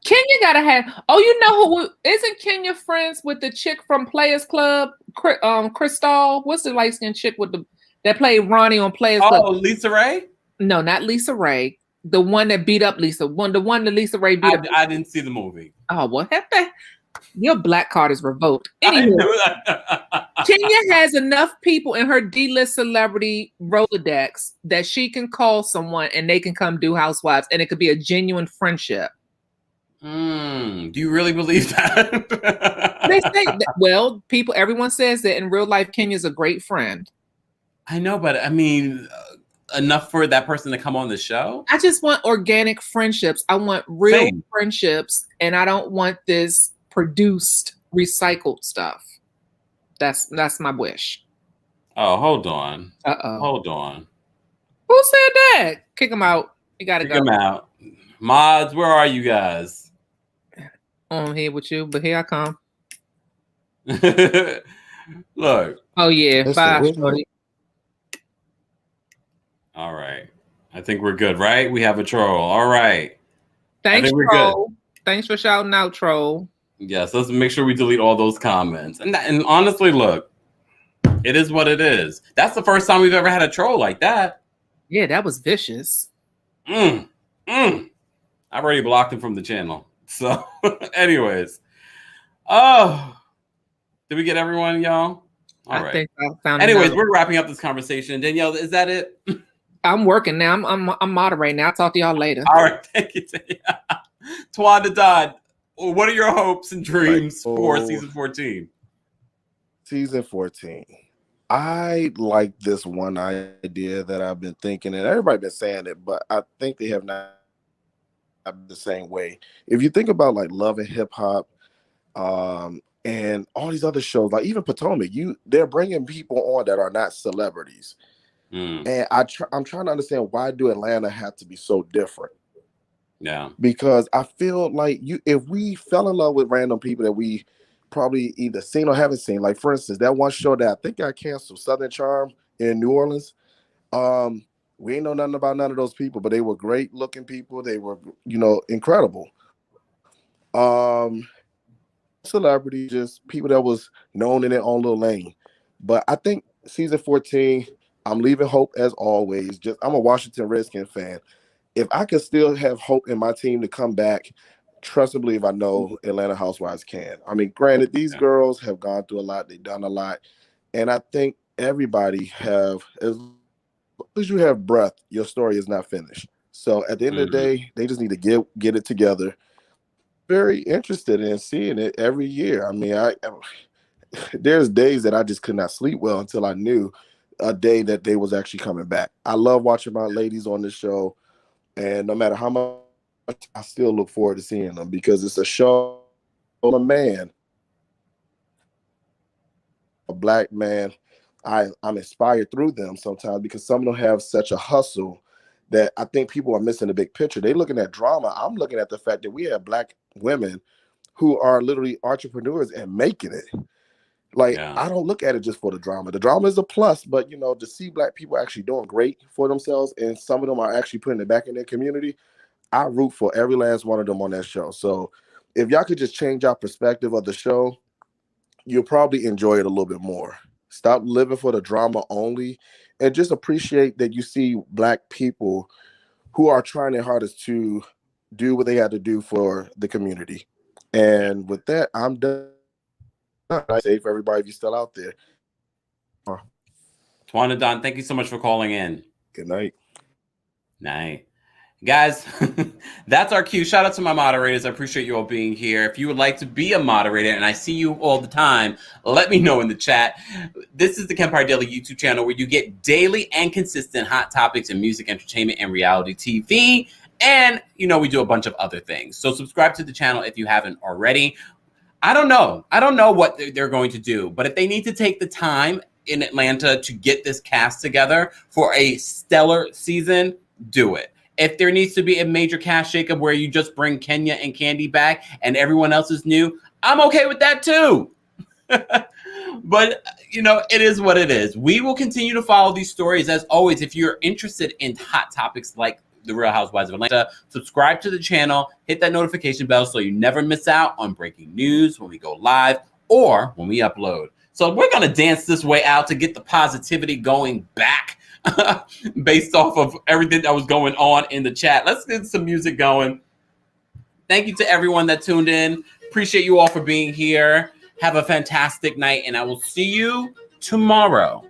Speaker 3: Kenya gotta have. Oh, you know who isn't Kenya friends with the chick from Players Club? Crystal. What's the light skinned chick with that played Ronnie on Players Club?
Speaker 1: Oh, Lisa Ray?
Speaker 3: No, not Lisa Ray. The one that beat up Lisa. The one that Lisa Ray beat up.
Speaker 1: I didn't see the movie.
Speaker 3: Oh, what happened? Your black card is revoked. Anyway, Kenya has enough people in her D-list celebrity Rolodex that she can call someone and they can come do Housewives, and it could be a genuine friendship.
Speaker 1: Do you really believe that?
Speaker 3: They say that, well, everyone says that in real life, Kenya's a great friend.
Speaker 1: I know, but I mean, enough for that person to come on the show?
Speaker 3: I just want organic friendships. I want real friendships, and I don't want this produced, recycled stuff. That's my wish.
Speaker 1: Oh, hold on.
Speaker 3: Uh-oh.
Speaker 1: Hold on.
Speaker 3: Who said that? Kick him out. You gotta go.
Speaker 1: Kick him out. Mods, where are you guys?
Speaker 3: I'm here with you, but here I come.
Speaker 1: Look.
Speaker 3: Oh yeah. Bye, shorty.
Speaker 1: All right. I think we're good, right? We have a troll. All right.
Speaker 3: Thanks, troll. Good. Thanks for shouting out, troll.
Speaker 1: Yes, let's make sure we delete all those comments. And honestly, look, it is what it is. That's the first time we've ever had a troll like that.
Speaker 3: Yeah, that was vicious.
Speaker 1: I've already blocked him from the channel. So, anyways. Oh, did we get everyone, y'all? All right. I think I found. Anyways, we're wrapping up this conversation. Danielle, is that it?
Speaker 3: I'm working now. I'm moderating. I'll talk to y'all later.
Speaker 1: All right, thank you. Tawanda Dodd, what are your hopes and dreams for season 14?
Speaker 10: Season 14. I like this one idea that I've been thinking, and everybody's been saying it, but I think they have not the same way. If you think about like Love and Hip Hop, and all these other shows, like even Potomac, they're bringing people on that are not celebrities. And I'm trying to understand, why do Atlanta have to be so different?
Speaker 1: Yeah,
Speaker 10: because I feel like if we fell in love with random people that we probably either seen or haven't seen, like for instance, that one show that I think got canceled, Southern Charm in New Orleans. We ain't know nothing about none of those people, but they were great looking people. They were, incredible. Celebrity, just people that was known in their own little lane. But I think season 14, I'm leaving hope as always. I'm a Washington Redskins fan. If I could still have hope in my team to come back, trust and believe I know Atlanta Housewives can. I mean, granted, these girls have gone through a lot. They've done a lot. And I think everybody have, as long as you have breath, your story is not finished. So at the end of the day, they just need to get it together. Very interested in seeing it every year. I mean, there's days that I just could not sleep well until I knew a day that they was actually coming back. I love watching my ladies on the show, and no matter how much, I still look forward to seeing them because it's a show on a man, a black man. I'm inspired through them sometimes because some of them have such a hustle that I think people are missing the big picture. They're looking at drama. I'm looking at the fact that we have black women who are literally entrepreneurs and making it. Like,
Speaker 1: Yeah.
Speaker 10: I don't look at it just for the drama. The drama is a plus, but you know, to see Black people actually doing great for themselves, and some of them are actually putting it back in their community, I root for every last one of them on that show. So if y'all could just change our perspective of the show, you'll probably enjoy it a little bit more. Stop living for the drama only, and just appreciate that you see Black people who are trying their hardest to do what they had to do for the community. And with that, I'm done. I say for everybody, if you're still out there.
Speaker 1: Twana Don, thank you so much for calling in.
Speaker 10: Good night.
Speaker 1: Night. Guys, that's our cue. Shout out to my moderators. I appreciate you all being here. If you would like to be a moderator, and I see you all the time, let me know in the chat. This is the Kempire Daily YouTube channel where you get daily and consistent hot topics in music, entertainment, and reality TV. And, you know, we do a bunch of other things. So subscribe to the channel if you haven't already. I don't know what they're going to do, but if they need to take the time in Atlanta to get this cast together for a stellar season, do it. If there needs to be a major cast shakeup where you just bring Kenya and Candy back and everyone else is new, I'm okay with that too. But, you know, it is what it is. We will continue to follow these stories. As always, if you're interested in hot topics like the Real Housewives of Atlanta, subscribe to the channel, hit that notification bell so you never miss out on breaking news when we go live or when we upload. So we're going to dance this way out to get the positivity going back based off of everything that was going on in the chat. Let's get some music going. Thank you to everyone that tuned in. Appreciate you all for being here. Have a fantastic night, and I will see you tomorrow.